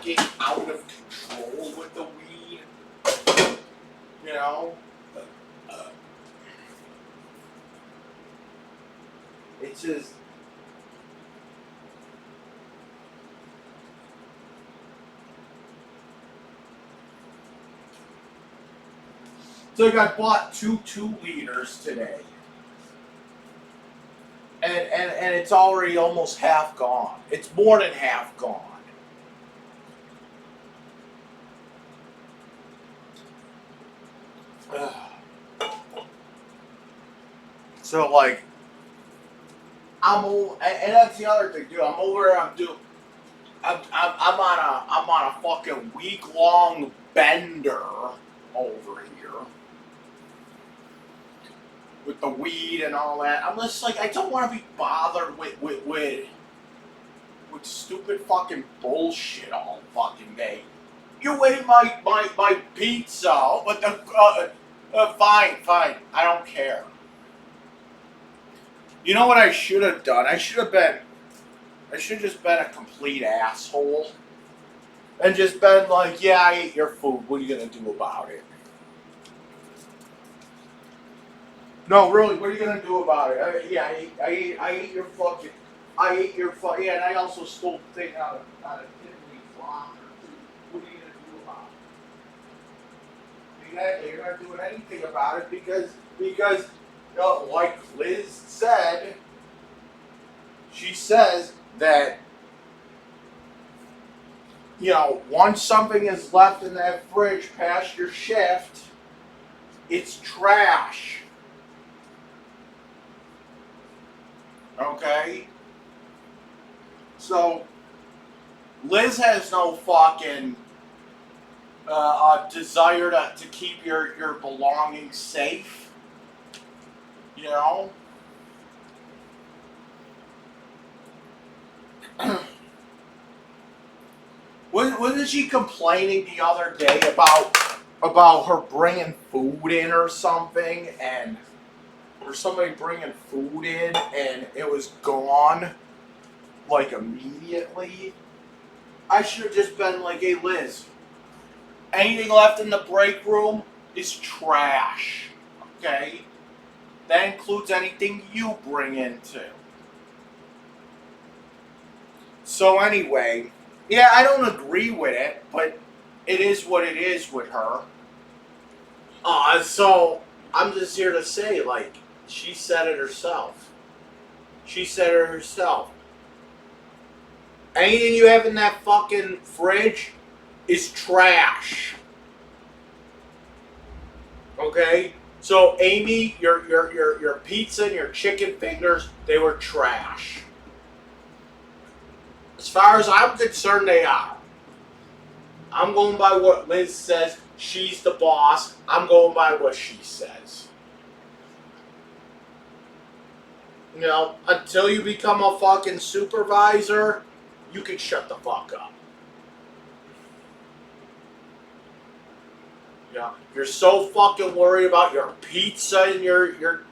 getting out of control with the weed. You know? It's just. So I bought two liters today. And it's already almost half gone. It's more than half gone. So like, and that's the other thing, dude. I'm over there. I'm on a fucking week-long bender over here with the weed and all that. I'm just like, I don't want to be bothered with stupid fucking bullshit all fucking day. You ate my pizza, but fine. I don't care. You know what I should have done? I should have just been a complete asshole. And just been like, yeah, I ate your food. What are you going to do about it? No, really, what are you going to do about it? I ate your fucking... Yeah, and I also stole the thing out of Tiffany's locker, too. What are you going to do about it? Exactly, you're not doing anything about it because like Liz said, she says that, once something is left in that fridge past your shift, it's trash. Okay? So, Liz has no fucking desire to keep your belongings safe. You know? Wasn't she complaining the other day about her bringing food in or something, and or somebody bringing food in and it was gone like immediately? I should have just been like, hey Liz, anything left in the break room is trash. Okay? That includes anything you bring in too. So anyway, yeah, I don't agree with it, but it is what it is with her. So I'm just here to say, like, she said it herself. She said it herself. Anything you have in that fucking fridge is trash. Okay? So Amy, your pizza and your chicken fingers, they were trash. As far as I'm concerned, they are. I'm going by what Liz says. She's the boss. I'm going by what she says. You know, until you become a fucking supervisor, you can shut the fuck up. Yeah, you're so fucking worried about your pizza and your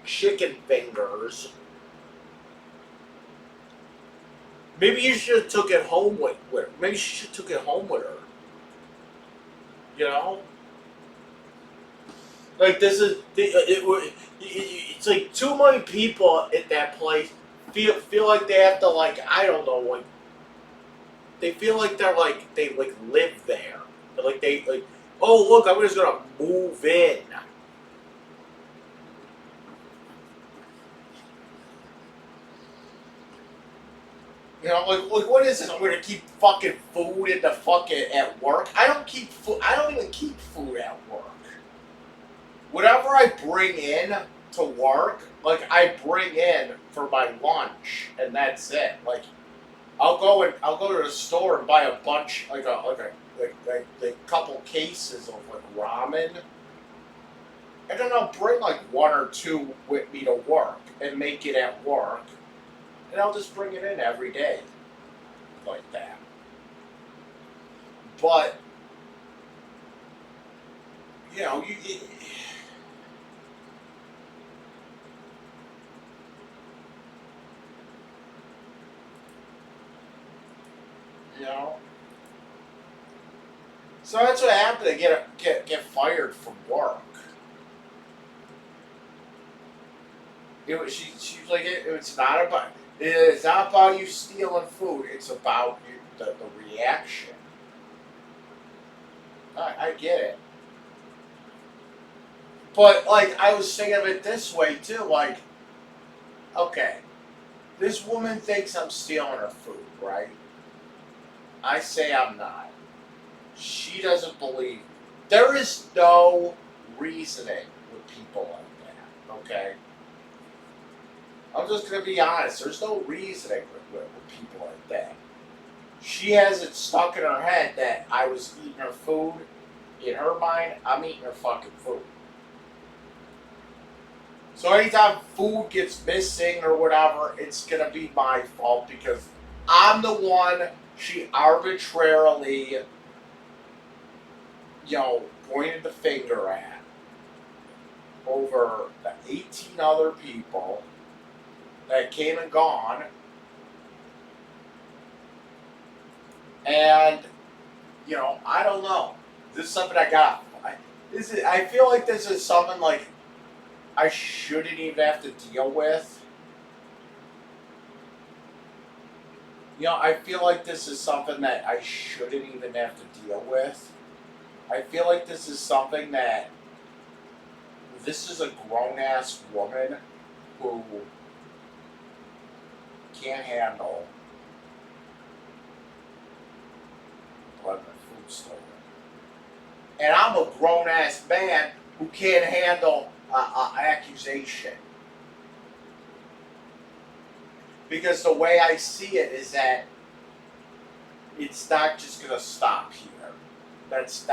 chicken fingers. Maybe you should have took it home with her. Maybe she should have took it home with her. You know? Like, this is... It's like too many people at that place feel like they have to, like, I don't know, like... They feel like they're, like, they, like, live there. Like, they, like... Oh, look, I'm just gonna move in. You know, like what is this? I'm gonna keep fucking food in the fucking at work. I don't keep food. I don't even keep food at work. Whatever I bring in to work, like I bring in for my lunch, and that's it. Like I'll go to the store and buy a bunch, like a couple cases of like ramen, and then I'll bring like one or two with me to work and make it at work. And I'll just bring it in every day, like that. But, you know, you know. So that's what happened to get fired from work. She's like it's not about you stealing food. It's about the reaction. I get it. But, like, I was thinking of it this way, too. Like, okay, this woman thinks I'm stealing her food, right? I say I'm not. She doesn't believe me. There is no reasoning with people like that, okay? I'm just going to be honest. There's no reasoning with people like that. She has it stuck in her head that I was eating her food. In her mind, I'm eating her fucking food. So anytime food gets missing or whatever, it's going to be my fault because I'm the one she arbitrarily, pointed the finger at over the 18 other people that came and gone. And, I don't know. This is something I feel like this is something like I shouldn't even have to deal with. I feel like this is something that I shouldn't even have to deal with. I feel like this is something that this is a grown-ass woman who can't handle blood and food stolen. And I'm a grown-ass man who can't handle accusation. Because the way I see it is that it's not just going to stop here. That's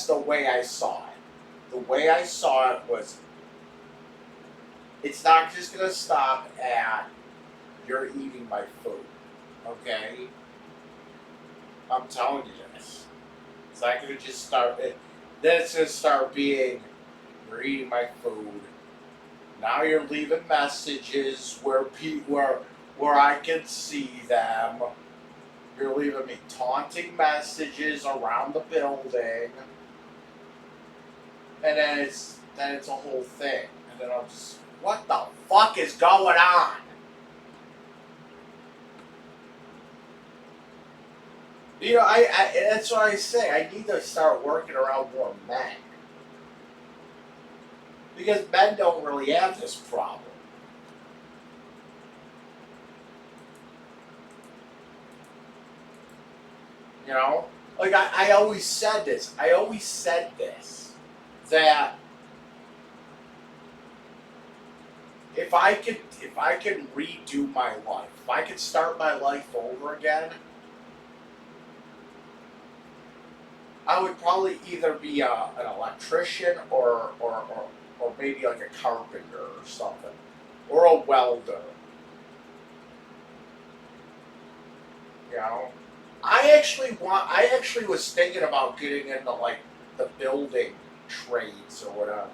the way I saw it. The way I saw it was it's not just going to stop at you're eating my food. Okay? I'm telling you this. It's not gonna just start. Then it's gonna start being, you're eating my food. Now you're leaving messages where I can see them. You're leaving me taunting messages around the building, and then it's a whole thing. And then I'm just, what the fuck is going on? You know, I that's what I say. I need to start working around more men because men don't really have this problem. You know, like I always said this. I always said this that if I could redo my life, if I could start my life over again, I would probably either be an electrician or maybe like a carpenter or something, or a welder. You know, I actually was thinking about getting into like the building trades or whatever.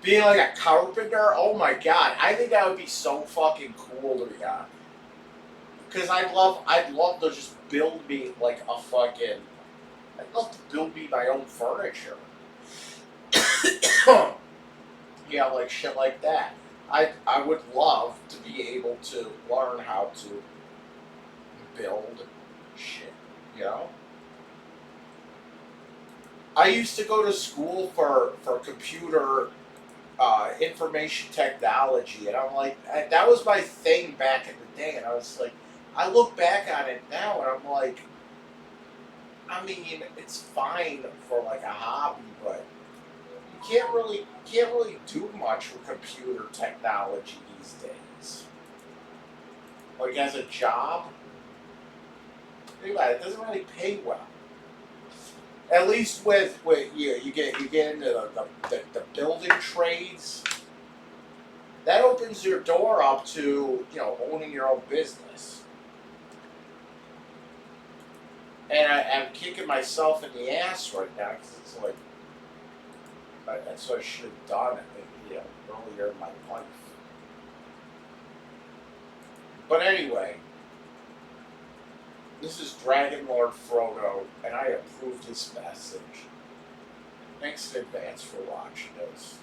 Being like a carpenter, oh my god, I think that would be so fucking cool to be honest. Because I'd love to just build me like a fucking, I'd love to build me my own furniture. Yeah, like shit like that. I would love to be able to learn how to build shit. You know, I used to go to school for computer information technology, and I'm like, that was my thing back in the day, and I was like, I look back on it now, and I'm like, I mean, it's fine for like a hobby, but you can't really do much with computer technology these days. Like as a job, think about it, it doesn't really pay well. At least with you get into the building trades. That opens your door up to owning your own business. And I'm kicking myself in the ass right now because it's like that's what I should have done earlier in my life. But anyway, this is Dragon Lord Frodo, and I approve this message. Thanks in advance for watching this.